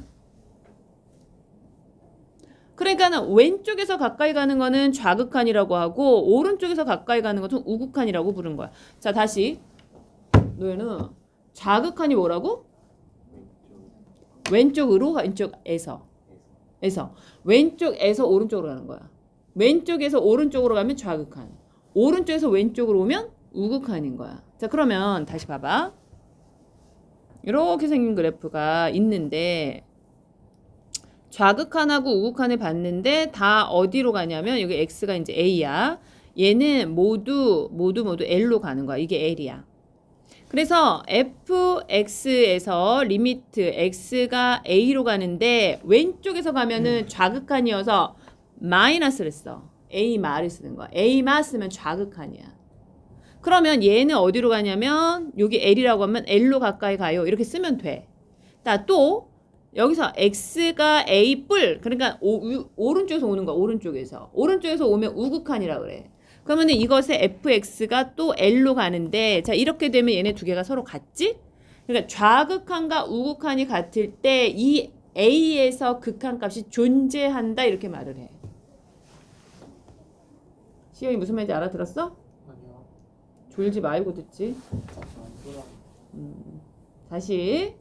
그러니까는 왼쪽에서 가까이 가는 거는 좌극한이라고 하고 오른쪽에서 가까이 가는 것은 우극한이라고 부른 거야. 자, 다시 너희는 좌극한이 뭐라고? 왼쪽으로 왼쪽에서 왼쪽에서 오른쪽으로 가는 거야. 왼쪽에서 오른쪽으로 가면 좌극한, 오른쪽에서 왼쪽으로 오면 우극한인 거야. 자, 그러면 다시 봐봐. 이렇게 생긴 그래프가 있는데 좌극한하고 우극한을 봤는데 다 어디로 가냐면 여기 x가 이제 a야. 얘는 모두 L로 가는 거야. 이게 L이야. 그래서 fx에서 리미트 x가 a로 가는데 왼쪽에서 가면은 좌극한이어서 마이너스를 써. a 마를 쓰는 거야. a 마 쓰면 좌극한이야. 그러면 얘는 어디로 가냐면 여기 L이라고 하면 L로 가까이 가요. 이렇게 쓰면 돼. 또 여기서 x가 a 뿔 그러니까 오른쪽에서 오는 거야. 오른쪽에서 오면 우극한이라 그래. 그러면 이것의 fx가 또 L로 가는데 자 이렇게 되면 얘네 두 개가 서로 같지? 그러니까 좌극한과 우극한이 같을 때 이 a에서 극한값이 존재한다 이렇게 말을 해. 시영이 무슨 말인지 알아들었어? 아니요. 졸지 말고 듣지. 안 돌아. 다시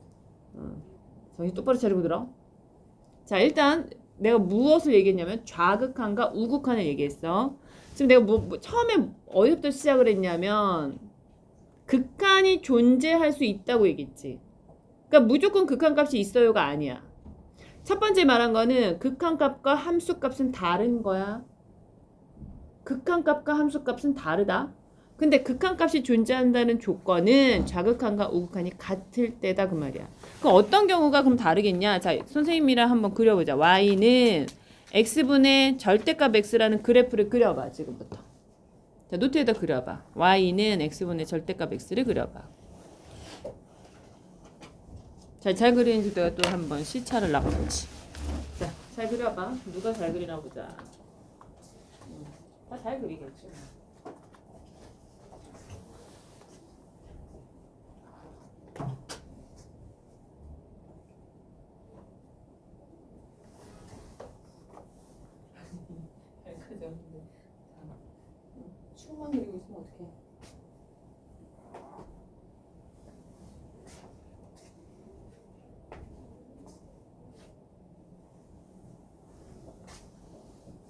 정신 똑바로 차리고 들어. 자, 일단 내가 무엇을 얘기했냐면 좌극한과 우극한을 얘기했어. 지금 내가 처음에 어디부터 시작을 했냐면 극한이 존재할 수 있다고 얘기했지. 그러니까 무조건 극한값이 있어요가 아니야. 첫 번째 말한 거는 극한값과 함수값은 다른 거야. 극한값과 함수값은 다르다. 근데 극한값이 존재한다는 조건은 좌극한과 우극한이 같을 때다 그 말이야. 그럼 어떤 경우가 그럼 다르겠냐? 자, 선생님이랑 한번 그려보자. y는 x분의 절대값 x라는 그래프를 그려봐. 지금부터. 자, 노트에다 그려봐. y는 x분의 절대값 x를 그려봐. 잘 그리는지 내가 또 한번 시차를 나가보지. 자, 잘 그려봐. 누가 잘 그리나 보자. 다 잘 그리겠지. 춤만 그리고 있으면 어떡해.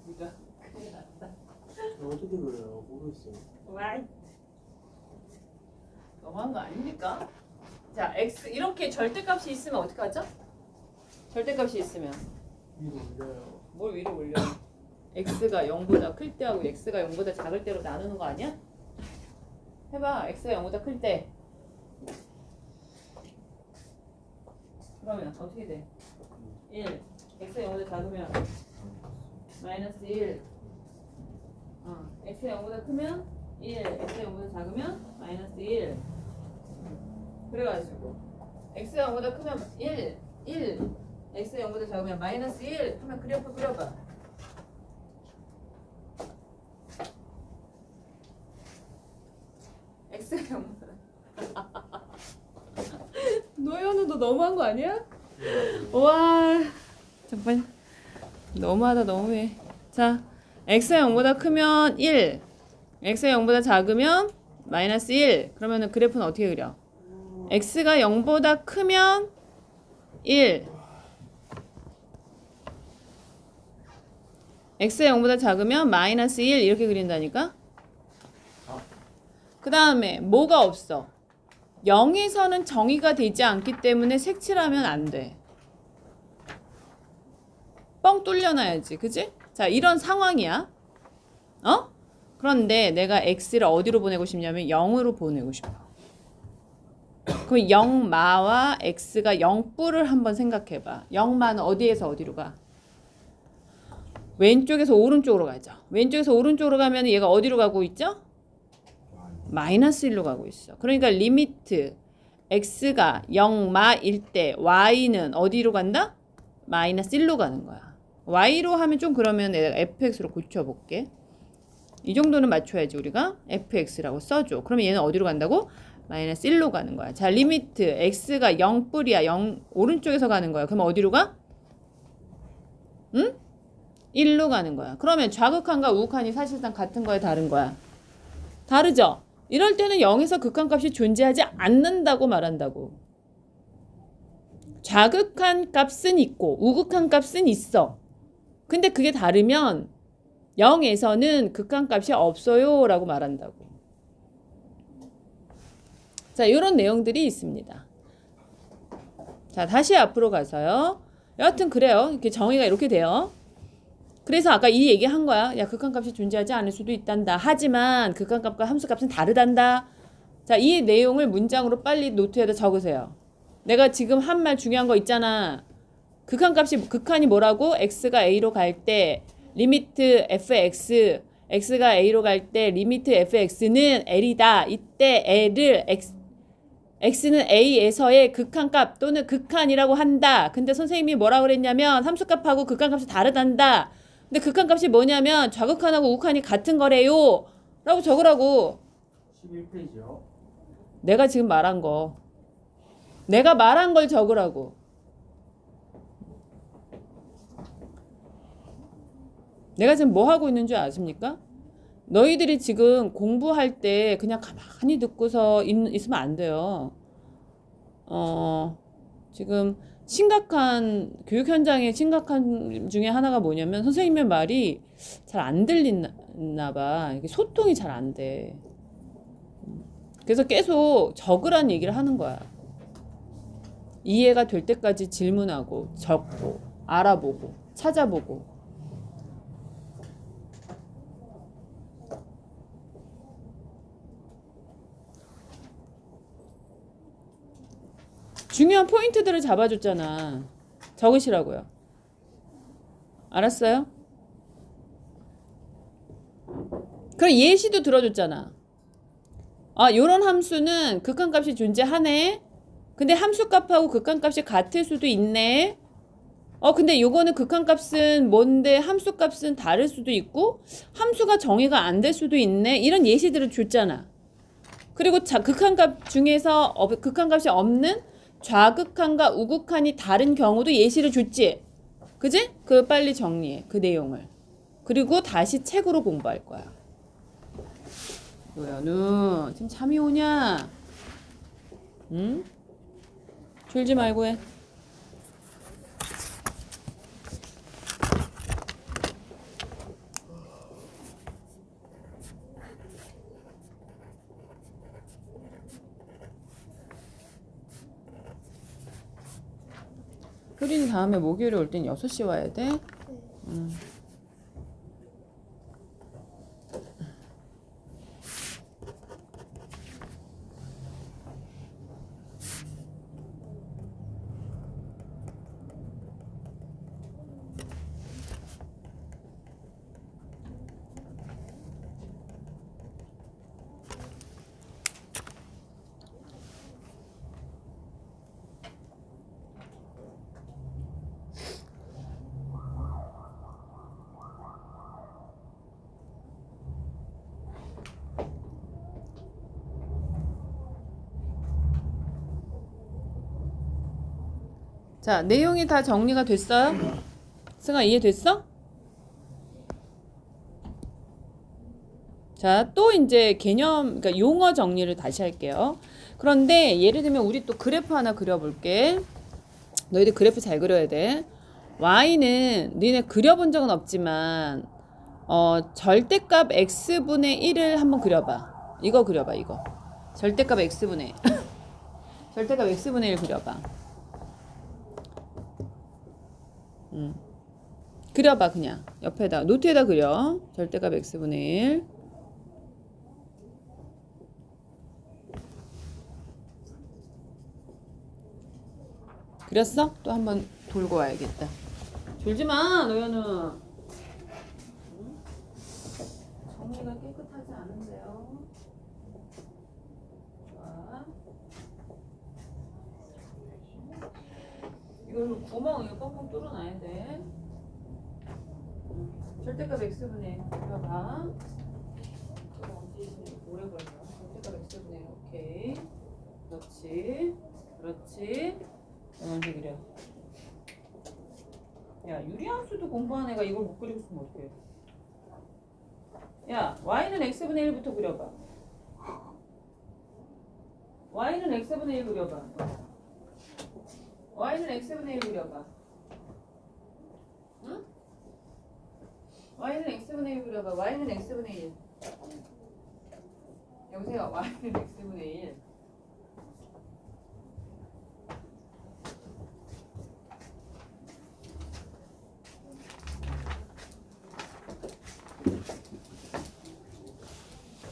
네가 큰일 났다. 어떻게 그래요? 모르겠어요. 와이. 너무한 거 아닙니까? 자, x 이렇게 절대값이 있으면 어떻게 하죠? 절대값이 있으면 위로 올려요. 뭘 위로 올려? x가 0보다 클 때하고 x가 0보다 작을 때로 나누는 거 아니야? 해봐. x가 0보다 클 때. 그러면 어떻게 돼? 1. x가 0보다 작으면 마이너스 1. x가 0보다 크면 1. x가 0보다 작으면 마이너스 1. 그래가지고 x가 0보다 크면 1. x가 0보다 작으면 마이너스 1 하면 그래프 그려봐. x가 0보다 노현우 너 너무한 거 아니야? 와 잠깐 너무하다 너무해. 자 x가 0보다 크면 1 x가 0보다 작으면 마이너스 1 그러면은 그래프는 어떻게 그려? x가 0보다 크면 1 x가 0보다 작으면 마이너스 1 이렇게 그린다니까? 그 다음에 뭐가 없어? 0에서는 정의가 되지 않기 때문에 색칠하면 안 돼. 뻥 뚫려놔야지. 그지? 자, 이런 상황이야. 그런데 내가 x를 어디로 보내고 싶냐면 0으로 보내고 싶어. 그럼 0마와 x가 0뿔을 한번 생각해봐. 0마는 어디에서 어디로 가? 왼쪽에서 오른쪽으로 가죠. 왼쪽에서 오른쪽으로 가면 얘가 어디로 가고 있죠? 마이너스 1로 가고 있어. 그러니까 리미트 x가 0마일 때 y는 어디로 간다? 마이너스 1로 가는 거야. y로 하면 좀 그러면 내가 fx로 고쳐볼게. 이 정도는 맞춰야지 우리가 fx라고 써줘. 그러면 얘는 어디로 간다고? 마이너스 1로 가는 거야. 자, 리미트 x가 0뿌리야. 0 오른쪽에서 가는 거야. 그럼 어디로 가? 응? 1로 가는 거야. 그러면 좌극한과 우극한이 사실상 같은 거야, 다른 거야? 다르죠? 이럴 때는 0에서 극한값이 존재하지 않는다고 말한다고. 좌극한 값은 있고 우극한 값은 있어. 근데 그게 다르면 0에서는 극한값이 없어요 라고 말한다고. 자, 이런 내용들이 있습니다. 자, 다시 앞으로 가서요. 여하튼 그래요. 이렇게 정의가 이렇게 돼요. 그래서 아까 이 얘기 한 거야. 야, 극한값이 존재하지 않을 수도 있단다. 하지만 극한값과 함수값은 다르단다. 자, 이 내용을 문장으로 빨리 노트에다 적으세요. 내가 지금 한 말 중요한 거 있잖아. 극한이 뭐라고? x가 a로 갈 때 리미트 fx, x가 a로 갈 때 리미트 fx는 l이다. 이때 l을 x는 a에서의 극한값 또는 극한이라고 한다. 근데 선생님이 뭐라고 그랬냐면 함수값하고 극한값이 다르단다. 근데 극한값이 뭐냐면 좌극한하고 우극한이 같은 거래요 라고 적으라고. 11페이지요. 내가 지금 말한 거. 내가 말한 걸 적으라고. 내가 지금 뭐 하고 있는 줄 아십니까? 너희들이 지금 공부할 때 그냥 가만히 듣고서 있으면 안 돼요. 지금 심각한 교육 현장의 심각한 중에 하나가 뭐냐면 선생님의 말이 잘 안 들리나 봐. 이게 소통이 잘 안 돼. 그래서 계속 적으란 얘기를 하는 거야. 이해가 될 때까지 질문하고 적고 알아보고 찾아보고. 중요한 포인트들을 잡아줬잖아. 적으시라고요. 알았어요? 그럼 예시도 들어줬잖아. 아, 요런 함수는 극한값이 존재하네. 근데 함수값하고 극한값이 같을 수도 있네. 근데 요거는 극한값은 뭔데 함수값은 다를 수도 있고 함수가 정의가 안 될 수도 있네. 이런 예시들을 줬잖아. 그리고 극한값 중에서 극한값이 없는 좌극한과 우극한이 다른 경우도 예시를 줬지. 그지? 그 빨리 정리해. 그 내용을. 그리고 다시 책으로 공부할 거야. 노현우 지금 잠이 오냐? 응? 졸지 말고 해. 효린이 다음에 목요일에 올 땐 6시 와야 돼? 자, 내용이 다 정리가 됐어요? 승아 이해됐어? 자, 또 이제 개념, 그러니까 용어 정리를 다시 할게요. 그런데 예를 들면 우리 또 그래프 하나 그려볼게. 너희들 그래프 잘 그려야 돼. y는 너네 그려본 적은 없지만 절대값 x분의 1을 한번 그려봐. 이거 그려봐, 이거. 절대값 x분의 절대값 x분의 1 그려봐. 그려봐 그냥 옆에다 노트에다 그려. 절대값 x분의 1. 그렸어? 또 한번 돌고 와야겠다. 졸지마 노현우. 정리가 깨끗하지 않은데요. 좋아. 이걸로 구멍 이거 뻥뻥 뚫어놔야 돼. 절대값 x분의 1 그려봐. 오래 걸려. 절대값 x분의 1 오케이. 그렇지. 그렇지. 언제 그려? 야, 유리함수도 공부한 애가 이걸 못 그리고 있으면 어떡해. 야, y는 x분의 1부터 그려봐. y는 x분의 1 그려봐. y는 x분의 1 그려봐. 응? y는 x분의 1 그려봐. y는 x분의 1. 여보세요. y는 x분의 1.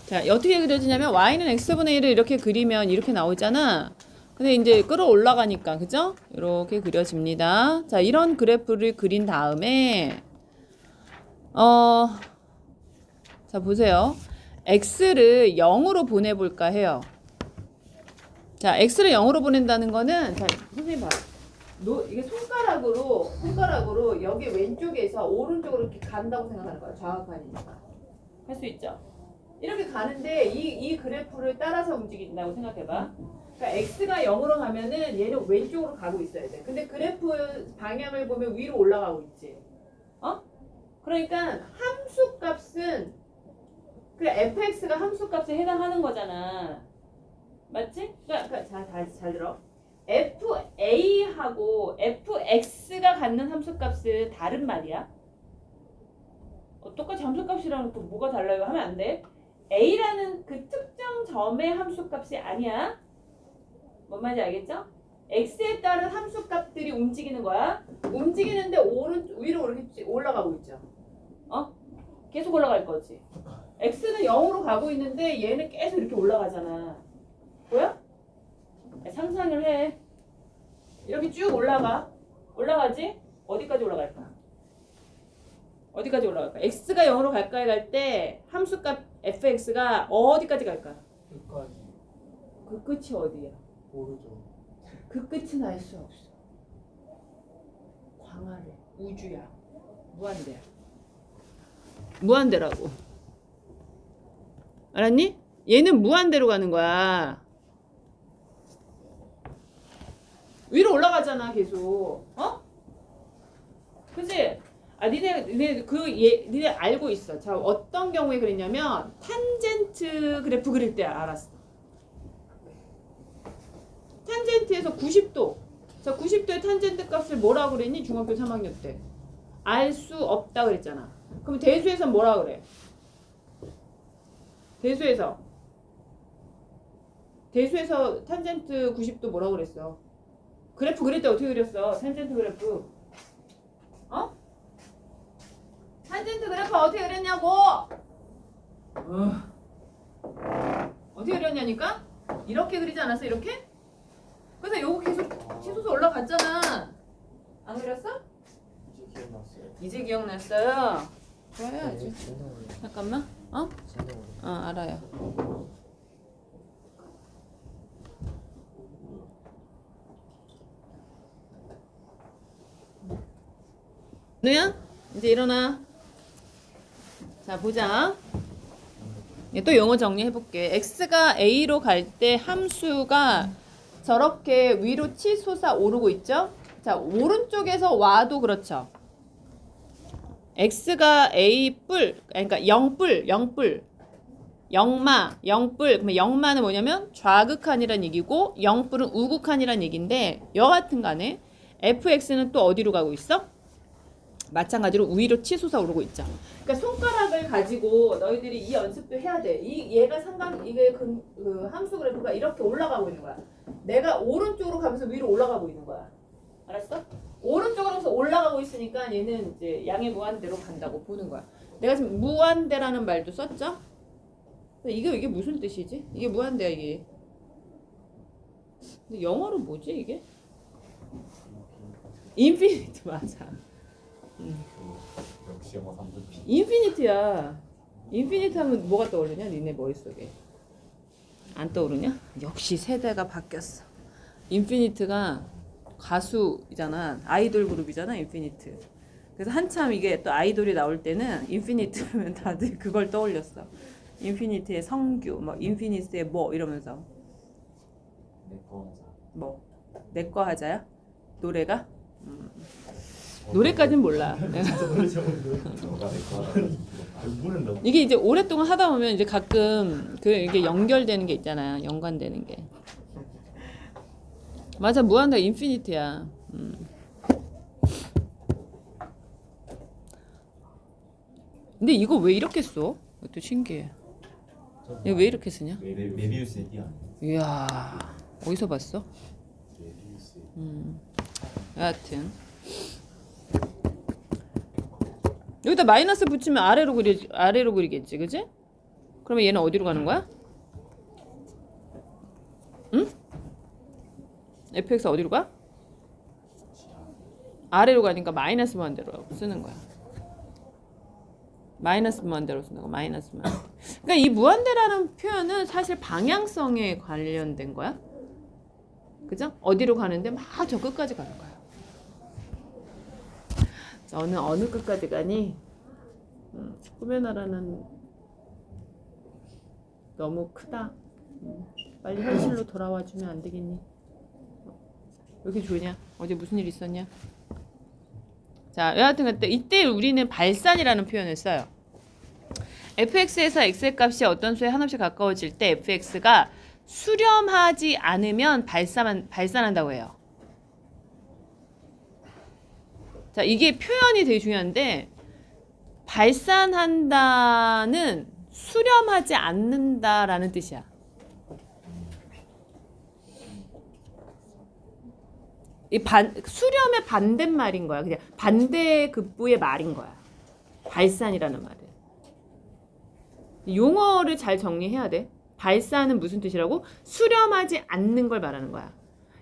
자, 어떻게 그려지냐면 y는 x분의 1을 이렇게 그리면 이렇게 나오잖아. 근데 이제 끌어올라가니까, 그죠? 이렇게 그려집니다. 자, 이런 그래프를 그린 다음에 자, 보세요. x를 0으로 보내볼까 해요. 자, x를 0으로 보낸다는 거는, 자, 선생님 봐. 이게 손가락으로 여기 왼쪽에서 오른쪽으로 이렇게 간다고 생각하는 거야. 좌우판이니까. 할 수 있죠? 이렇게 가는데 이 그래프를 따라서 움직인다고 생각해봐. 그러니까 x가 0으로 가면은 얘는 왼쪽으로 가고 있어야 돼. 근데 그래프 방향을 보면 위로 올라가고 있지. 그러니까 함수값은 그래 fx가 함수값에 해당하는 거잖아. 맞지? 그러니까 잘 들어. fa하고 fx가 갖는 함수값은 다른 말이야. 똑같이 함수값이랑 또 뭐가 달라요? 하면 안 돼. a라는 그 특정 점의 함수값이 아니야. 뭔 말인지 알겠죠? x에 따른 함수값들이 움직이는 거야. 움직이는데 위로 이렇게 올라가고 있죠. 계속 올라갈 거지. x는 0으로 가고 있는데 얘는 계속 이렇게 올라가잖아. 보여? 상상을 해. 이렇게 쭉 올라가지? 어디까지 올라갈까? 어디까지 올라갈까? x가 0으로 갈까에 갈 때 함수값 fx가 어디까지 갈까? 끝까지. 그 끝이 어디야? 모르죠. 그 끝은 알 수 없어. 광활해. 우주야. 무한대야. 무한대라고. 알았니? 얘는 무한대로 가는 거야. 위로 올라가잖아, 계속. 그치? 니네 알고 있어. 자, 어떤 경우에 그랬냐면, 탄젠트 그래프 그릴 때 알았어. 탄젠트에서 90도. 자, 90도의 탄젠트 값을 뭐라고 그랬니? 중학교 3학년 때. 알 수 없다 그랬잖아. 그럼 대수에서는 뭐라 그래? 대수에서 탄젠트 90도 뭐라고 그랬어? 그래프 그릴 때 어떻게 그렸어? 탄젠트 그래프. 탄젠트 그래프 어떻게 그렸냐고? 어떻게 그렸냐니까? 이렇게 그리지 않았어? 이렇게? 그래서 요거 계속 치솟아 올라갔잖아. 안 그렸어? 이제 기억났어요. 이제 기억났어요? 좋아요 아주. 진짜 모르겠어요. 잠깐만. 진짜 모르겠어요. 알아요. 누야? 이제 일어나. 자, 보자. 또 영어 정리해볼게. x가 a로 갈 때 함수가 저렇게 위로 치솟아 오르고 있죠? 자, 오른쪽에서 와도 그렇죠. x가 a 뿔, 그러니까 0뿔, 0뿔, 0마, 0뿔. 그러면 0마는 뭐냐면 좌극한이란 얘기고 0뿔은 우극한이란 얘기인데 여하튼 간에 fx는 또 어디로 가고 있어? 마찬가지로 위로 치솟아 오르고 있죠. 그러니까 손가락을 가지고 너희들이 이 연습도 해야 돼. 이게 그 함수 그래프가 이렇게 올라가고 있는 거야. 내가 오른쪽으로 가면서 위로 올라가고 있는 거야. 알았어? 오른쪽으로 가면서 올라가고 있으니까 얘는 이제 양의 무한대로 간다고 보는 거야. 내가 지금 무한대라는 말도 썼죠? 이게 무슨 뜻이지? 이게 무한대야 이게. 근데 영어로 뭐지 이게? 인피니트 맞아. 역시 영어 3분 피. 인피니트야. 인피니트 하면 뭐가 떠오르냐? 니네 머릿속에. 안 떠오르냐? 역시 세대가 바뀌었어. 인피니트가 가수이잖아. 아이돌 그룹이잖아. 인피니트. 그래서 한참 이게 또 아이돌이 나올 때는 인피니트 하면 다들 그걸 떠올렸어. 인피니트의 성규, 뭐 인피니트의 뭐 이러면서 내거 하자. 뭐 내 거 하자야? 노래가? 노래까진 몰라. 너가 내거 하자. 모른다. 이게 이제 오랫동안 하다 보면 이제 가끔 그 이게 연결되는 게 있잖아요. 연관되는 게. 맞아, 무한다 인피니트야. 근데 이거 왜 이렇게 써? 이것도 신기해. 이거 왜 이렇게 쓰냐? 메비우스의 띠 아니야? 이야, 어디서 봤어? 메비우스의 여하튼 여기다 마이너스 붙이면 아래로 그리겠지, 그지? 그러면 얘는 어디로 가는 거야? 응? fx 어디로 가? 아래로 가니까 마이너스 무한대로 쓰는 거야. 마이너스 무한대로 쓰는 거, 마이너스 무한대. 그러니까 이 무한대라는 표현은 사실 방향성에 관련된 거야. 그죠? 어디로 가는데 막 저 끝까지 가는 거야. 너는 어느 끝까지 가니? 꿈의 나라는 너무 크다. 빨리 현실로 돌아와 주면 안 되겠니? 왜 이렇게 좋냐? 어제 무슨 일 있었냐? 자, 여하튼 그때 이때 우리는 발산이라는 표현을 써요. fx에서 x의 값이 어떤 수에 한없이 가까워질 때 fx가 수렴하지 않으면 발산한다고 해요. 자, 이게 표현이 되게 중요한데 발산한다는 수렴하지 않는다라는 뜻이야. 수렴의 반대말인 거야. 그냥 반대급부의 말인 거야. 발산이라는 말은. 용어를 잘 정리해야 돼. 발산은 무슨 뜻이라고? 수렴하지 않는 걸 말하는 거야.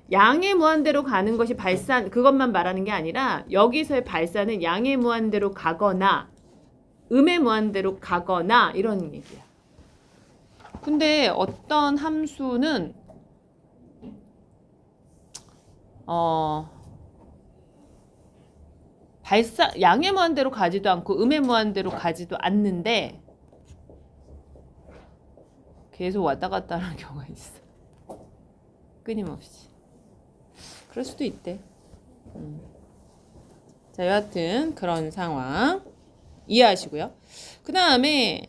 양의 무한대로 가는 것이 발산, 그것만 말하는 게 아니라 여기서의 발산은 양의 무한대로 가거나 음의 무한대로 가거나 이런 얘기야. 근데 어떤 함수는 양의 무한대로 가지도 않고 음의 무한대로 가지도 않는데 계속 왔다 갔다 하는 경우가 있어. 끊임없이. 그럴 수도 있대. 자, 여하튼 그런 상황 이해하시고요. 그 다음에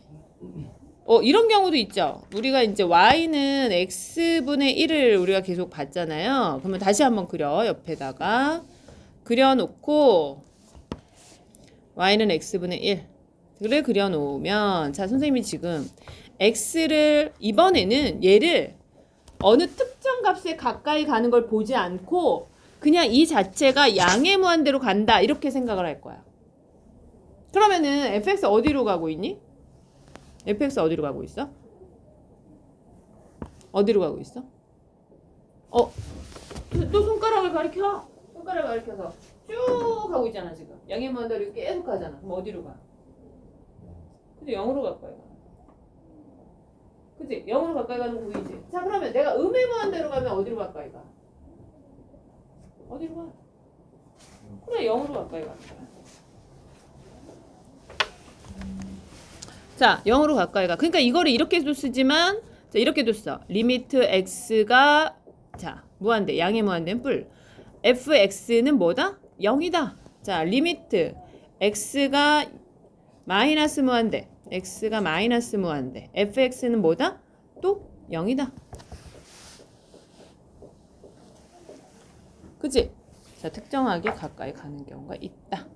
이런 경우도 있죠. 우리가 이제 y는 x분의 1을 우리가 계속 봤잖아요. 그러면 다시 한번 그려. 옆에다가 그려놓고 y는 x분의 1을 그려놓으면 자, 선생님이 지금 x를 이번에는 얘를 어느 특정 값에 가까이 가는 걸 보지 않고 그냥 이 자체가 양의 무한대로 간다 이렇게 생각을 할 거야. 그러면은 fx 어디로 가고 있니? fx 어디로 가고 있어? 어디로 가고 있어? 또 손가락을 가리켜. 손가락을 가리켜서 쭉 가고 있잖아 지금. 양의 무한대로 계속 가잖아. 그럼 어디로 가? 근데 0으로 가까이 가. 그치? 0으로 가까이 가는 거 보이지? 자, 그러면 내가 음의 무한대로 가면 어디로 가까이 가? 어디로 가? 그래, 0으로 가까이 가는 거야. 자, 0으로 가까이 가. 그러니까 이거를 이렇게도 쓰지만 자, 이렇게도 써. 리미트 x가 자, 무한대, 양의 무한대는 뿔. fx는 뭐다? 0이다. 자, 리미트 x가 마이너스 무한대. x가 마이너스 무한대. fx는 뭐다? 또 0이다. 그치? 자, 특정하게 가까이 가는 경우가 있다.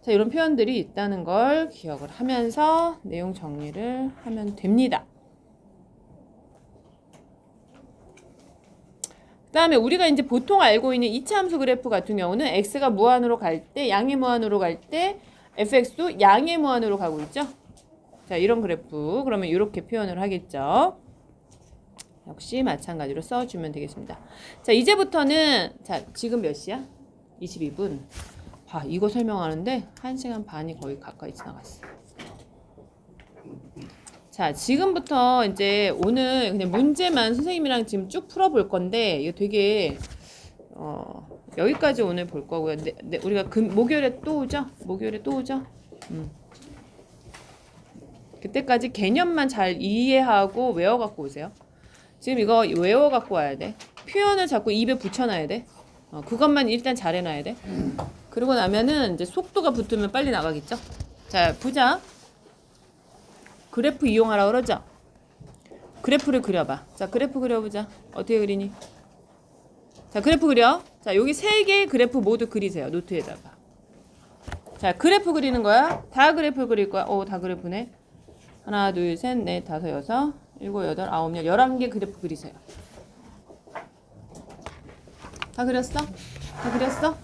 자, 이런 표현들이 있다는 걸 기억을 하면서 내용 정리를 하면 됩니다. 그 다음에 우리가 이제 보통 알고 있는 이차함수 그래프 같은 경우는 x가 무한으로 갈 때, 양의 무한으로 갈 때 fx도 양의 무한으로 가고 있죠. 자, 이런 그래프 그러면 이렇게 표현을 하겠죠. 역시 마찬가지로 써주면 되겠습니다. 자, 이제부터는 자, 지금 몇 시야? 22분. 봐, 이거 설명하는데 1시간 반이 거의 가까이 지나갔어. 자, 지금부터 이제 오늘 그냥 문제만 선생님이랑 지금 쭉 풀어볼 건데 이거 되게 여기까지 오늘 볼 거고요. 우리가 목요일에 또 오죠? 목요일에 또 오죠? 그때까지 개념만 잘 이해하고 외워갖고 오세요. 지금 이거 외워갖고 와야 돼. 표현을 자꾸 입에 붙여놔야 돼. 그것만 일단 잘 해놔야 돼. 그러고 나면은 이제 속도가 붙으면 빨리 나가겠죠? 자, 보자. 그래프 이용하라 그러죠? 그래프를 그려봐. 자, 그래프 그려보자. 어떻게 그리니? 자, 그래프 그려. 자, 여기 3개의 그래프 모두 그리세요. 노트에다가. 자, 그래프 그리는 거야. 다 그래프 그릴 거야. 다 그래프네. 하나, 둘, 셋, 넷, 다섯, 여섯, 일곱, 여덟, 아홉, 열, 11개 그래프 그리세요. 다 그렸어? 다 그렸어?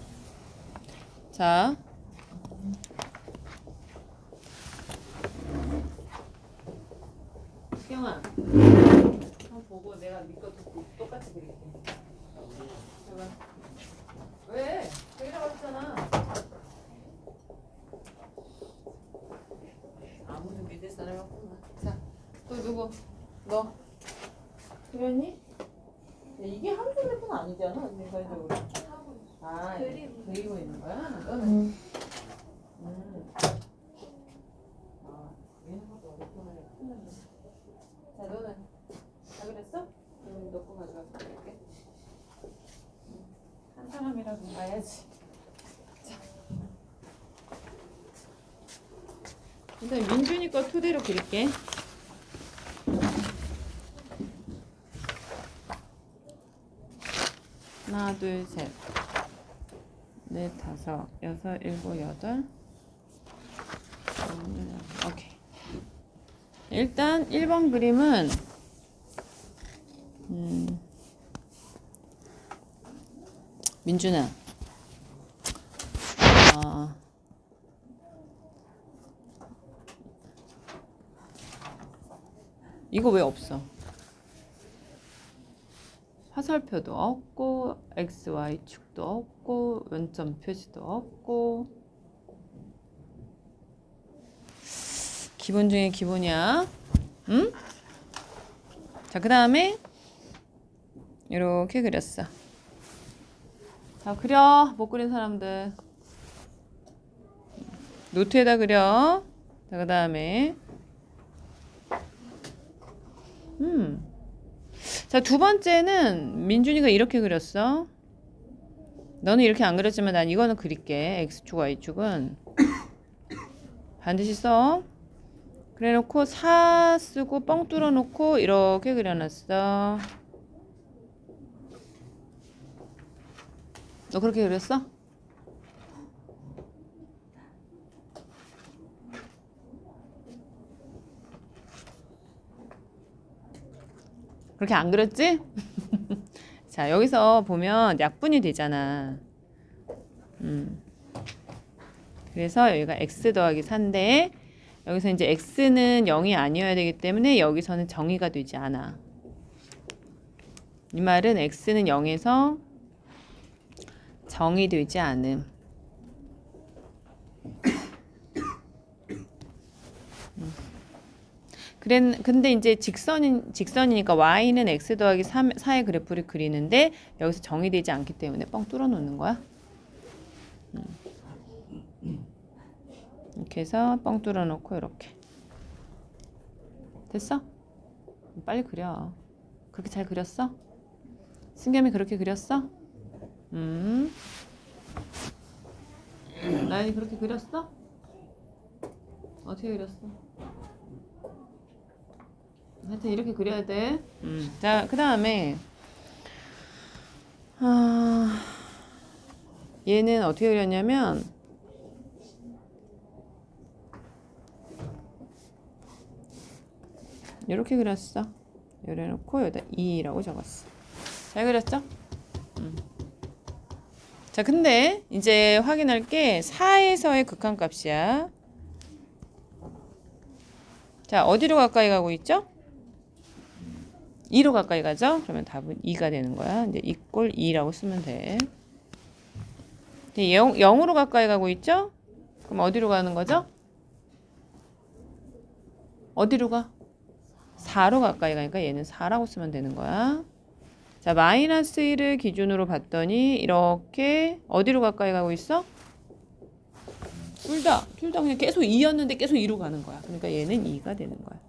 자. 수경아. 한번 보고 내가 니거 듣고 똑같이 그릴게. 잠깐. 왜? 그리라고 했잖아. 아무도 믿을 사람이 없구나. 자, 또 누구? 너. 그랬니? 이게 함수 그래프는 아니잖아, 인간적으로. 그리고 있는 거야? 너는? 얘는 것도 어렵구나. 자, 너는 다 그랬어? 너 거 가져가서 볼게. 한 사람이라도 봐야지. 자. 일단 민준이 거 토대로 그릴게. 하나, 둘, 셋, 넷, 다섯, 여섯, 일곱, 여덟. 오케이. 일단 1번 그림은 민준아. 이거 왜 없어? 화살표도 없고 XY축도 없고 원점 표시도 없고 기본 중에 기본이야. 응? 자, 그 다음에 이렇게 그렸어. 자, 그려. 못 그린 사람들 노트에다 그려. 자, 그 다음에 자, 두 번째는 민준이가 이렇게 그렸어. 너는 이렇게 안 그렸지만 난 이거는 그릴게. X축, Y축은 반드시 써. 그래 놓고 4 쓰고 뻥 뚫어 놓고 이렇게 그려놨어. 너 그렇게 그렸어? 그렇게 안 그렸지? 자, 여기서 보면 약분이 되잖아. 그래서 여기가 x 더하기 4인데 여기서 이제 x는 0이 아니어야 되기 때문에 여기서는 정의가 되지 않아. 이 말은 x는 0에서 정의되지 않음. 근데 이제 직선이니까 y는 x 더하기 4의 그래프를 그리는데 여기서 정의되지 않기 때문에 뻥 뚫어 놓는 거야. 이렇게 해서 뻥 뚫어 놓고 이렇게. 됐어? 빨리 그려. 그렇게 잘 그렸어? 승겸이 그렇게 그렸어? 나연이 그렇게 그렸어? 어떻게 그렸어? 하여튼 이렇게 그려야 돼. 자, 그 다음에 얘는 어떻게 그렸냐면 이렇게 그렸어. 이래 놓고 여기다 2라고 적었어. 잘 그렸죠? 자, 근데 이제 확인할 게 4에서의 극한값이야. 자, 어디로 가까이 가고 있죠? 2로 가까이 가죠? 그러면 답은 2가 되는 거야. 이제 equal 2라고 쓰면 돼. 0으로 가까이 가고 있죠? 그럼 어디로 가는 거죠? 어디로 가? 4로 가까이 가니까 얘는 4라고 쓰면 되는 거야. 자, 마이너스 1을 기준으로 봤더니 이렇게 어디로 가까이 가고 있어? 둘 다 그냥 계속 2였는데 계속 2로 가는 거야. 그러니까 얘는 2가 되는 거야.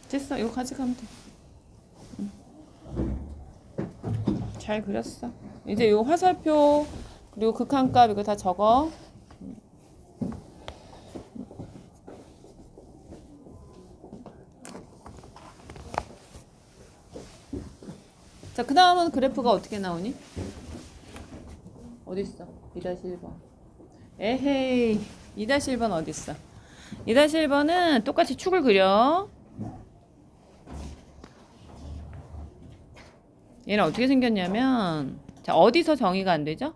됐어. 이거 가져가면 돼. 잘 그렸어. 이제 이 화살표 그리고 극한값 이거 다 적어. 자, 그 다음은 그래프가 어떻게 나오니? 어딨어? 2-1번. 에헤이, 2-1번 어딨어? 2-1번은 똑같이 축을 그려. 얘는 어떻게 생겼냐면, 자, 어디서 정의가 안 되죠?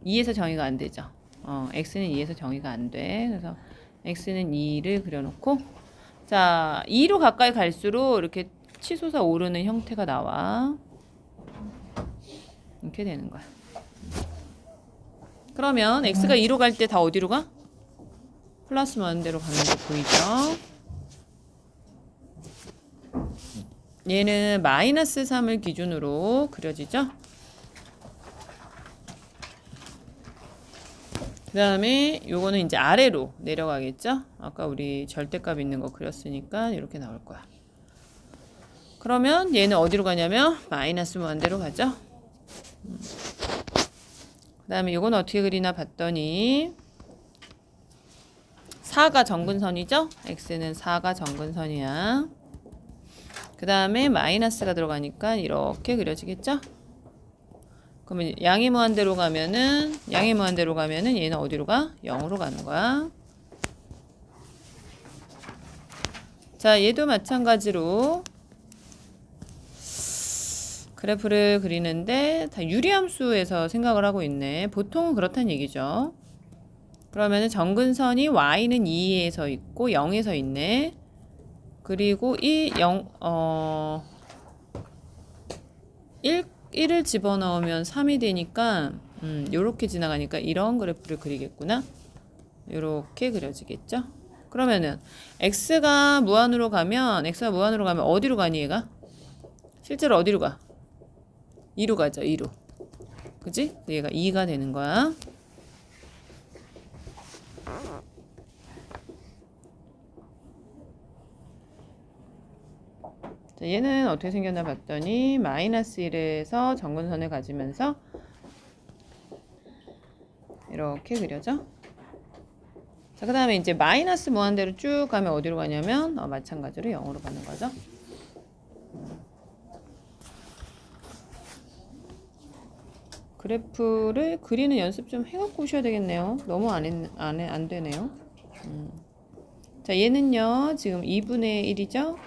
2에서 정의가 안 되죠. x는 2에서 정의가 안 돼. 그래서 x는 2를 그려놓고, 자, 2로 가까이 갈수록 이렇게 치솟아 오르는 형태가 나와. 이렇게 되는 거야. 그러면 x가 2로 갈 때 다 어디로 가? 플러스 원대로 가는 거 보이죠? 얘는 마이너스 3을 기준으로 그려지죠? 그 다음에 요거는 이제 아래로 내려가겠죠? 아까 우리 절대값 있는 거 그렸으니까 이렇게 나올 거야. 그러면 얘는 어디로 가냐면 마이너스 무한대로 가죠? 그 다음에 요건 어떻게 그리나 봤더니 4가 정근선이죠? x는 4가 정근선이야. 그 다음에 마이너스가 들어가니까 이렇게 그려지겠죠? 그러면 양의 무한대로 가면은 얘는 어디로 가? 0으로 가는 거야. 자, 얘도 마찬가지로 그래프를 그리는데 다 유리함수에서 생각을 하고 있네. 보통은 그렇다는 얘기죠. 그러면은 정근선이 y는 2에서 있고 0에서 있네. 그리고 1을 집어넣으면 3이 되니까 요렇게 지나가니까 이런 그래프를 그리겠구나. 요렇게 그려지겠죠. 그러면은 x가 무한으로 가면 어디로 가니 얘가? 실제로 어디로 가? 2로 가죠. 2로. 그지? 얘가 2가 되는 거야. 자, 얘는 어떻게 생겼나 봤더니 마이너스 1에서 정근선을 가지면서 이렇게 그려져. 자, 그 다음에 이제 마이너스 무한대로 쭉 가면 어디로 가냐면 마찬가지로 0으로 가는 거죠. 그래프를 그리는 연습 좀 해갖고 오셔야 되겠네요. 너무 안 되네요. 자, 얘는요 지금 2분의 1이죠.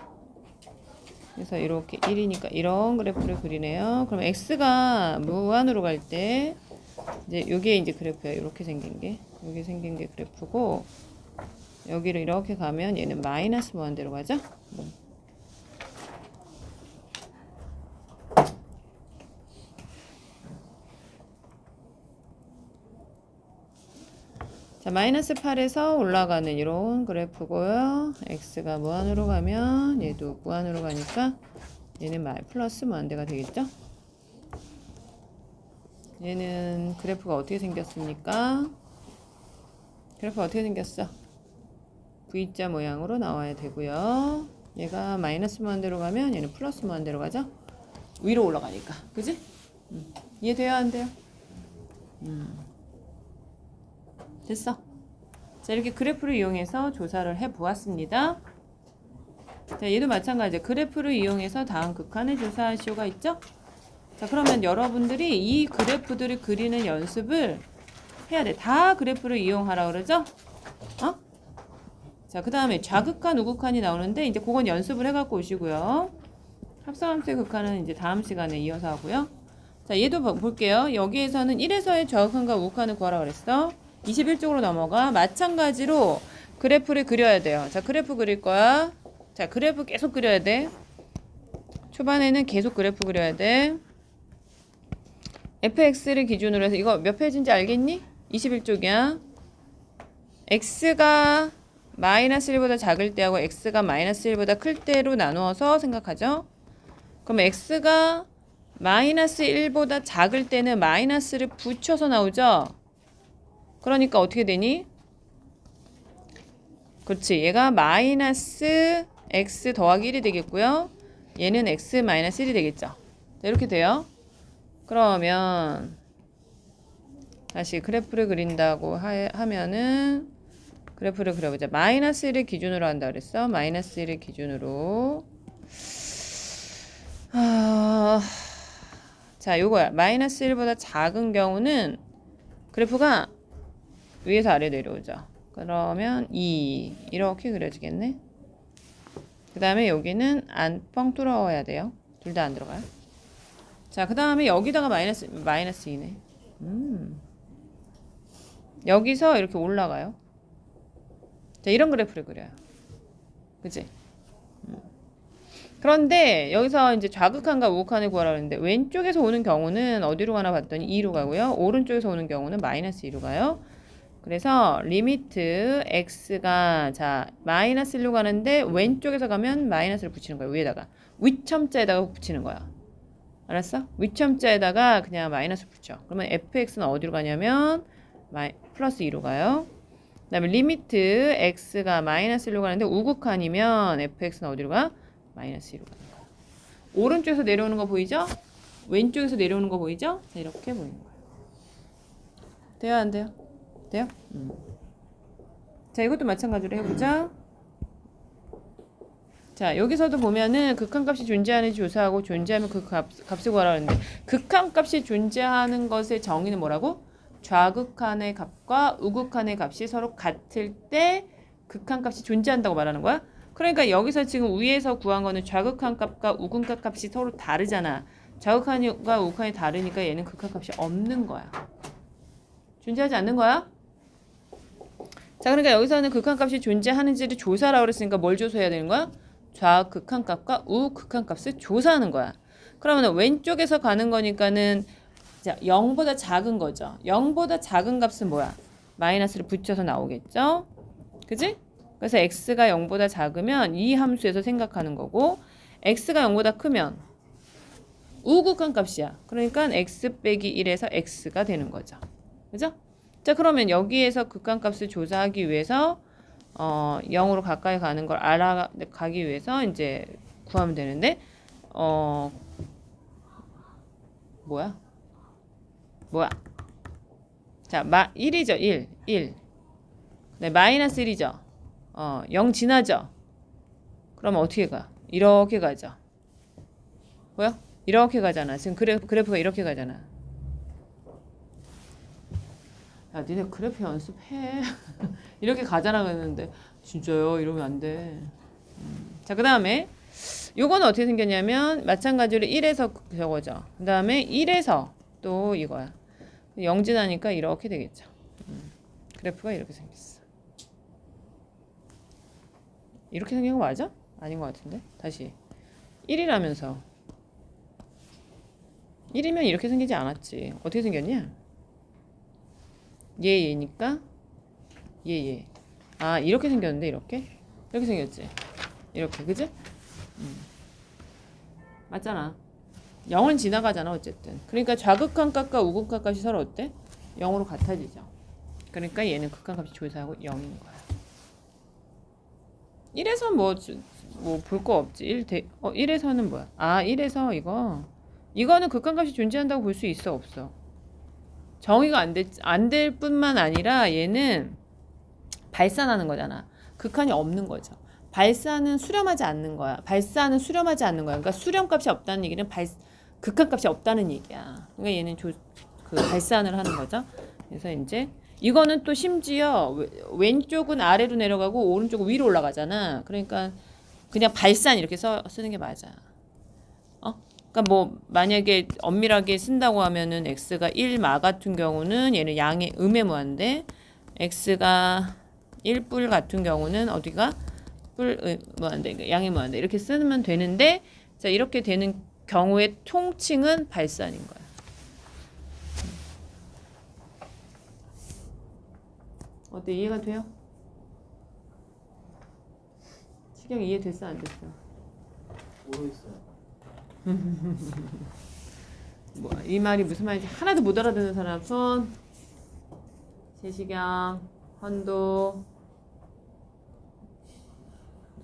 그래서 이렇게 1이니까 이런 그래프를 그리네요. 그럼 x가 무한으로 갈 때 이제 요게 이제 그래프야. 이렇게 생긴 게 그래프고, 여기를 이렇게 가면 얘는 마이너스 무한대로 가죠. 자, 마이너스 8에서 올라가는 이런 그래프고요. x가 무한으로 가면 얘도 무한으로 가니까 얘는 플러스 무한대가 되겠죠. 얘는 그래프가 어떻게 생겼습니까? 그래프가 어떻게 생겼어? V자 모양으로 나와야 되고요. 얘가 마이너스 무한대로 가면 얘는 플러스 무한대로 가죠. 위로 올라가니까. 그지? 이해돼요? 안 돼요? 됐어. 자, 이렇게 그래프를 이용해서 조사를 해 보았습니다. 자, 얘도 마찬가지예요. 그래프를 이용해서 다음 극한을 조사하시오가 있죠? 자, 그러면 여러분들이 이 그래프들을 그리는 연습을 해야 돼. 다 그래프를 이용하라 그러죠? 자, 그 다음에 좌극한, 우극한이 나오는데 이제 그건 연습을 해갖고 오시고요. 합성함수의 극한은 이제 다음 시간에 이어서 하고요. 자, 얘도 볼게요. 여기에서는 1에서의 좌극한과 우극한을 구하라 그랬어. 21쪽으로 넘어가. 마찬가지로 그래프를 그려야 돼요. 자, 그래프 그릴 거야. 자, 그래프 계속 그려야 돼. 초반에는 계속 그래프 그려야 돼. fx를 기준으로 해서 이거 몇 페이지인지 알겠니? 21쪽이야. x가 마이너스 1보다 작을 때하고 x가 마이너스 1보다 클 때로 나누어서 생각하죠. 그럼 x가 마이너스 1보다 작을 때는 마이너스를 붙여서 나오죠. 그러니까 어떻게 되니? 그렇지. 얘가 마이너스 x 더하기 1이 되겠고요. 얘는 x 마이너스 1이 되겠죠. 자, 이렇게 돼요. 그러면 다시 그래프를 그린다고 하면은 그래프를 그려보자. 마이너스 1을 기준으로 한다 그랬어. 마이너스 1을 기준으로. 자, 요거야. 마이너스 1보다 작은 경우는 그래프가 위에서 아래 내려오죠. 그러면 2 이렇게 그려지겠네. 그 다음에 여기는 안 뻥 뚫어야 돼요. 둘 다 안 들어가요. 자, 그 다음에 여기다가 마이너스 2네. 여기서 이렇게 올라가요. 자, 이런 그래프를 그려요. 그치? 그런데 여기서 이제 좌극한과 우극한을 구하라고 했는데 왼쪽에서 오는 경우는 어디로 가나 봤더니 2로 가고요. 오른쪽에서 오는 경우는 마이너스 2로 가요. 그래서 리미트 x가 자 마이너스 1로 가는데 왼쪽에서 가면 마이너스를 붙이는 거야. 위에다가 위첨자에다가 붙이는 거야. 알았어? 위첨자에다가 그냥 마이너스 붙여. 그러면 fx는 어디로 가냐면 플러스 2로 가요. 그 다음에 리미트 x가 마이너스 1로 가는데 우극한이면 fx는 어디로 가? 마이너스 2로 가는 거야. 오른쪽에서 내려오는 거 보이죠? 왼쪽에서 내려오는 거 보이죠? 자, 이렇게 보이는 거예요. 돼요? 안 돼요? 돼요? 자, 이것도 마찬가지로 해보자. 자, 여기서도 보면은 극한값이 존재하는지 조사하고 존재하면 그 값을 구하라고 하는데 극한값이 존재하는 것의 정의는 뭐라고? 좌극한의 값과 우극한의 값이 서로 같을 때 극한값이 존재한다고 말하는 거야. 그러니까 여기서 지금 위에서 구한 거는 좌극한 값과 우극한 값이 서로 다르잖아. 좌극한과 우극한이 다르니까 얘는 극한값이 없는 거야. 존재하지 않는 거야. 자, 그러니까 여기서는 극한값이 존재하는지를 조사라고 그랬으니까 뭘 조사해야 되는 거야? 좌극한 값과 우극한 값을 조사하는 거야. 그러면 왼쪽에서 가는 거니까는 자, 0보다 작은 거죠. 0보다 작은 값은 뭐야? 마이너스를 붙여서 나오겠죠? 그지? 그래서 x가 0보다 작으면 이 함수에서 생각하는 거고 x가 0보다 크면 우극한 값이야. 그러니까 x 빼기 1에서 x가 되는 거죠. 그죠? 자, 그러면 여기에서 극한값을 조사하기 위해서 0으로 가까이 가는 걸 알아가기 위해서 이제 구하면 되는데 뭐야? 자, 1이죠. 1. 네, 마이너스 1이죠. 0 지나죠. 그러면 어떻게 가? 이렇게 가죠. 뭐야? 이렇게 가잖아. 지금 그래프가 이렇게 가잖아. 야, 니네 그래프 연습해. 이렇게 가잖아 그랬는데 진짜요? 이러면 안 돼. 자, 그 다음에 요거는 어떻게 생겼냐면 마찬가지로 1에서 저거죠. 그 다음에 1에서 또 이거야. 0 지나니까 이렇게 되겠죠. 그래프가 이렇게 생겼어. 이렇게 생긴 거 맞아? 아닌 것 같은데? 다시 1이라면서 1이면 이렇게 생기지 않았지. 어떻게 생겼냐? 얘니까 얘. 아, 이렇게 생겼는데 이렇게 생겼지. 이렇게 그지? 맞잖아. 0은 지나가잖아 어쨌든. 그러니까 좌극한 값과 우극한 값이 서로 어때? 0으로 같아지죠. 그러니까 얘는 극한값이 조사하고 0인 거야. 1에서 뭐 볼 거 없지. 1에서는 뭐야? 아, 1에서 이거는 극한값이 존재한다고 볼 수 있어 없어? 정의가 안 될 뿐만 아니라 얘는 발산하는 거잖아. 극한이 없는 거죠. 발산은 수렴하지 않는 거야. 그러니까 수렴값이 없다는 얘기는 극한값이 없다는 얘기야. 그러니까 얘는 발산을 하는 거죠. 그래서 이제 이거는 또 심지어 왼쪽은 아래로 내려가고 오른쪽은 위로 올라가잖아. 그러니까 그냥 발산 이렇게 쓰는 게 맞아. 그러니까 뭐 만약에 엄밀하게 쓴다고 하면은 x가 1마 같은 경우는 얘는 양의 음의 무한대 x가 1뿔 같은 경우는 어디가 뿔 무한대 양의 무한대 이렇게 쓰면 되는데 자 이렇게 되는 경우의 통칭은 발산인 거야. 어때 이해가 돼요? 시경 이해됐어 안 됐어? 모르겠어요. 뭐 이 말이 무슨 말인지 하나도 못 알아듣는 사람 손. 세시경, 헌도,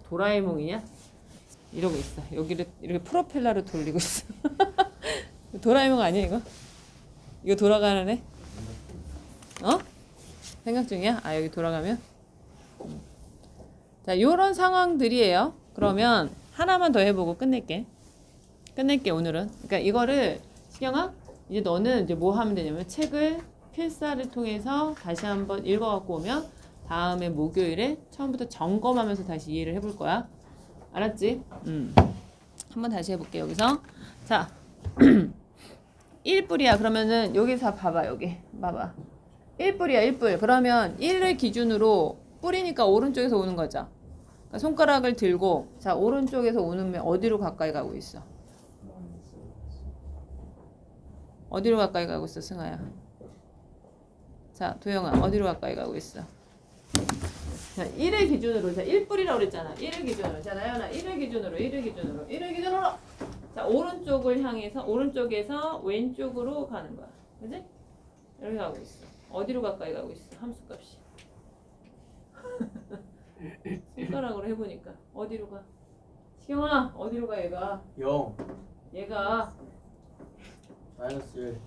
도라에몽이냐? 이러고 있어. 여기를 이렇게 프로펠러로 돌리고 있어. 도라에몽 아니야 이거? 이거 돌아가는 애? 어? 생각 중이야? 아 여기 돌아가면? 자 요런 상황들이에요. 그러면 하나만 더 해보고 끝낼게 오늘은. 그러니까 이거를 시경아 이제 너는 이제 뭐 하면 되냐면 책을 필사를 통해서 다시 한번 읽어갖고 오면 다음에 목요일에 처음부터 점검하면서 다시 이해를 해볼 거야. 알았지? 한번 다시 해볼게 여기서. 자 1뿔이야. 그러면은 여기서 봐봐 여기 봐봐 1뿔이야 1뿔. 그러면 1을 기준으로 뿔이니까 오른쪽에서 오는 거죠. 그러니까 손가락을 들고 자 오른쪽에서 오는 어디로 가까이 가고 있어? 어디로 가까이 가고 있어 승아야? 자 도영아 어디로 가까이 가고 있어? 자 1을 기준으로 자 1뿔이라고 그랬잖아. 1을 기준으로 자 나연아 1을 기준으로 자 오른쪽을 향해서 오른쪽에서 왼쪽으로 가는 거야. 그지? 이렇게 가고 있어. 어디로 가까이 가고 있어? 함수값이 손가락으로 해보니까 어디로 가? 시경아 어디로 가 얘가? 0 얘가 마이너스 1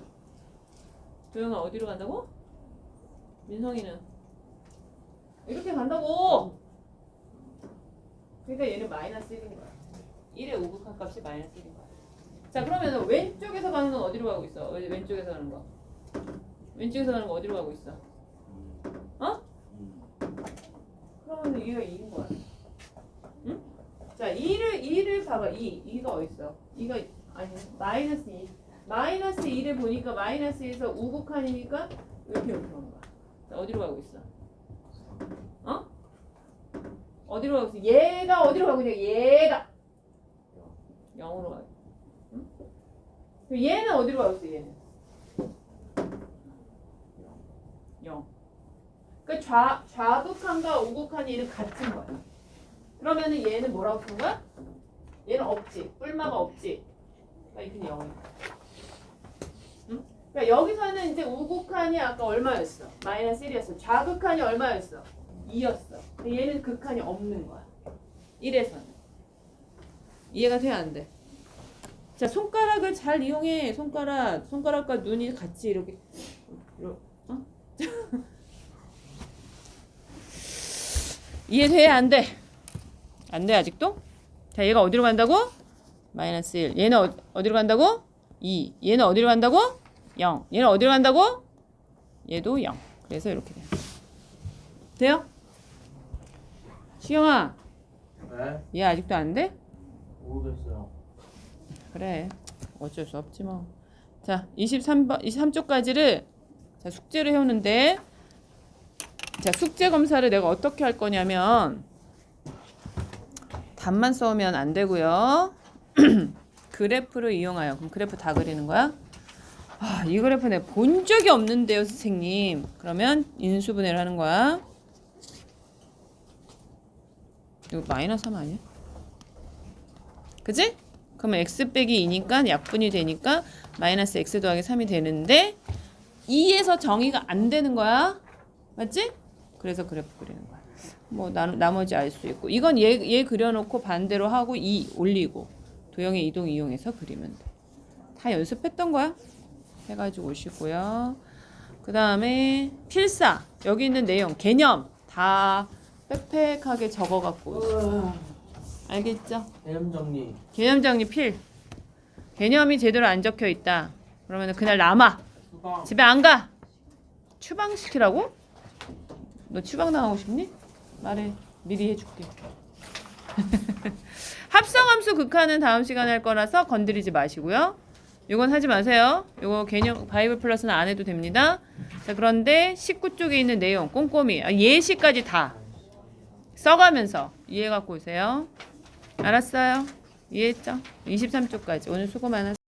도영아 어디로 간다고? 민성이는 이렇게 간다고. 그러니까 얘는 마이너스 1인 거야. 1의 우극한 값이 마이너스 1인 거야. 자 그러면 왼쪽에서 가는 건 어디로 가고 있어? 왼쪽에서 가는 거 어디로 가고 있어? 어? 그러면 얘가 2인 거야. 응? 자 2를 봐봐. 2가 어디 있어? 2가 아니 마이너스 2. 마이너스 2를 보니까 마이너스 2에서 우극한이니까 이렇게 오는 거야. 자, 어디로 가고 있어? 어? 어디로 가고 있어? 얘가 어디로 가고 있냐? 얘가 0으로 가고. 응? 얘는 어디로 가고 있어? 얘는 0. 그러니까 좌극한과 우극한 얘는 같은 거야. 그러면은 얘는 뭐라고 쓰는 거야? 얘는 없지. 뿔마가 없지. 그러니까 이건 0이야. 응? 그러니까 여기서는 이제 우극한이 아까 얼마였어? 마이너스 1이었어. 좌극한이 얼마였어? 2였어. 얘는 극한이 없는 거야. 1에서는. 이해가 돼? 안 돼? 자, 손가락을 잘 이용해. 손가락과 눈이 같이 이렇게 어? 이해돼? 안 돼? 안 돼 아직도? 자, 얘가 어디로 간다고? 마이너스 1. 얘는 어디로 간다고? 2. 얘는 어디로 간다고? 0. 얘는 어디로 간다고? 얘도 0. 그래서 이렇게 돼요. 돼요? 시경아, 네? 얘 아직도 안 돼? 모르겠어요. 그래. 어쩔 수 없지 뭐. 자, 23쪽까지를 자, 숙제를 해오는데 자, 숙제 검사를 내가 어떻게 할 거냐면 답만 써오면 안 되고요. 그래프를 이용하여. 그럼 그래프 다 그리는 거야? 아, 이 그래프 내가 본 적이 없는데요, 선생님. 그러면 인수분해를 하는 거야. 이거 마이너스 3 아니야? 그지? 그러면 x 빼기 2니까 약분이 되니까 마이너스 x 더하기 3이 되는데 2에서 정의가 안 되는 거야. 맞지? 그래서 그래프 그리는 거야. 뭐 나머지 알 수 있고 이건 얘 그려놓고 반대로 하고 2 올리고 도형의 이동 이용해서 그리면 돼. 다 연습했던 거야. 해가지고 오시고요. 그 다음에 필사 여기 있는 내용 개념 다 빽빽하게 적어갖고 있어. 알겠죠? 개념 정리. 개념 정리 필. 개념이 제대로 안 적혀 있다. 그러면 그날 남아. 수강. 집에 안 가. 추방 시키라고? 너 추방 나가고 싶니? 말해. 미리 해줄게. 합성함수 극한은 다음 시간에 할 거라서 건드리지 마시고요. 이건 하지 마세요. 이거 개념 바이블 플러스는 안 해도 됩니다. 자, 그런데 19쪽에 있는 내용 꼼꼼히 예시까지 다 써가면서 이해 갖고 오세요. 알았어요? 이해했죠? 23쪽까지. 오늘 수고 많았어요.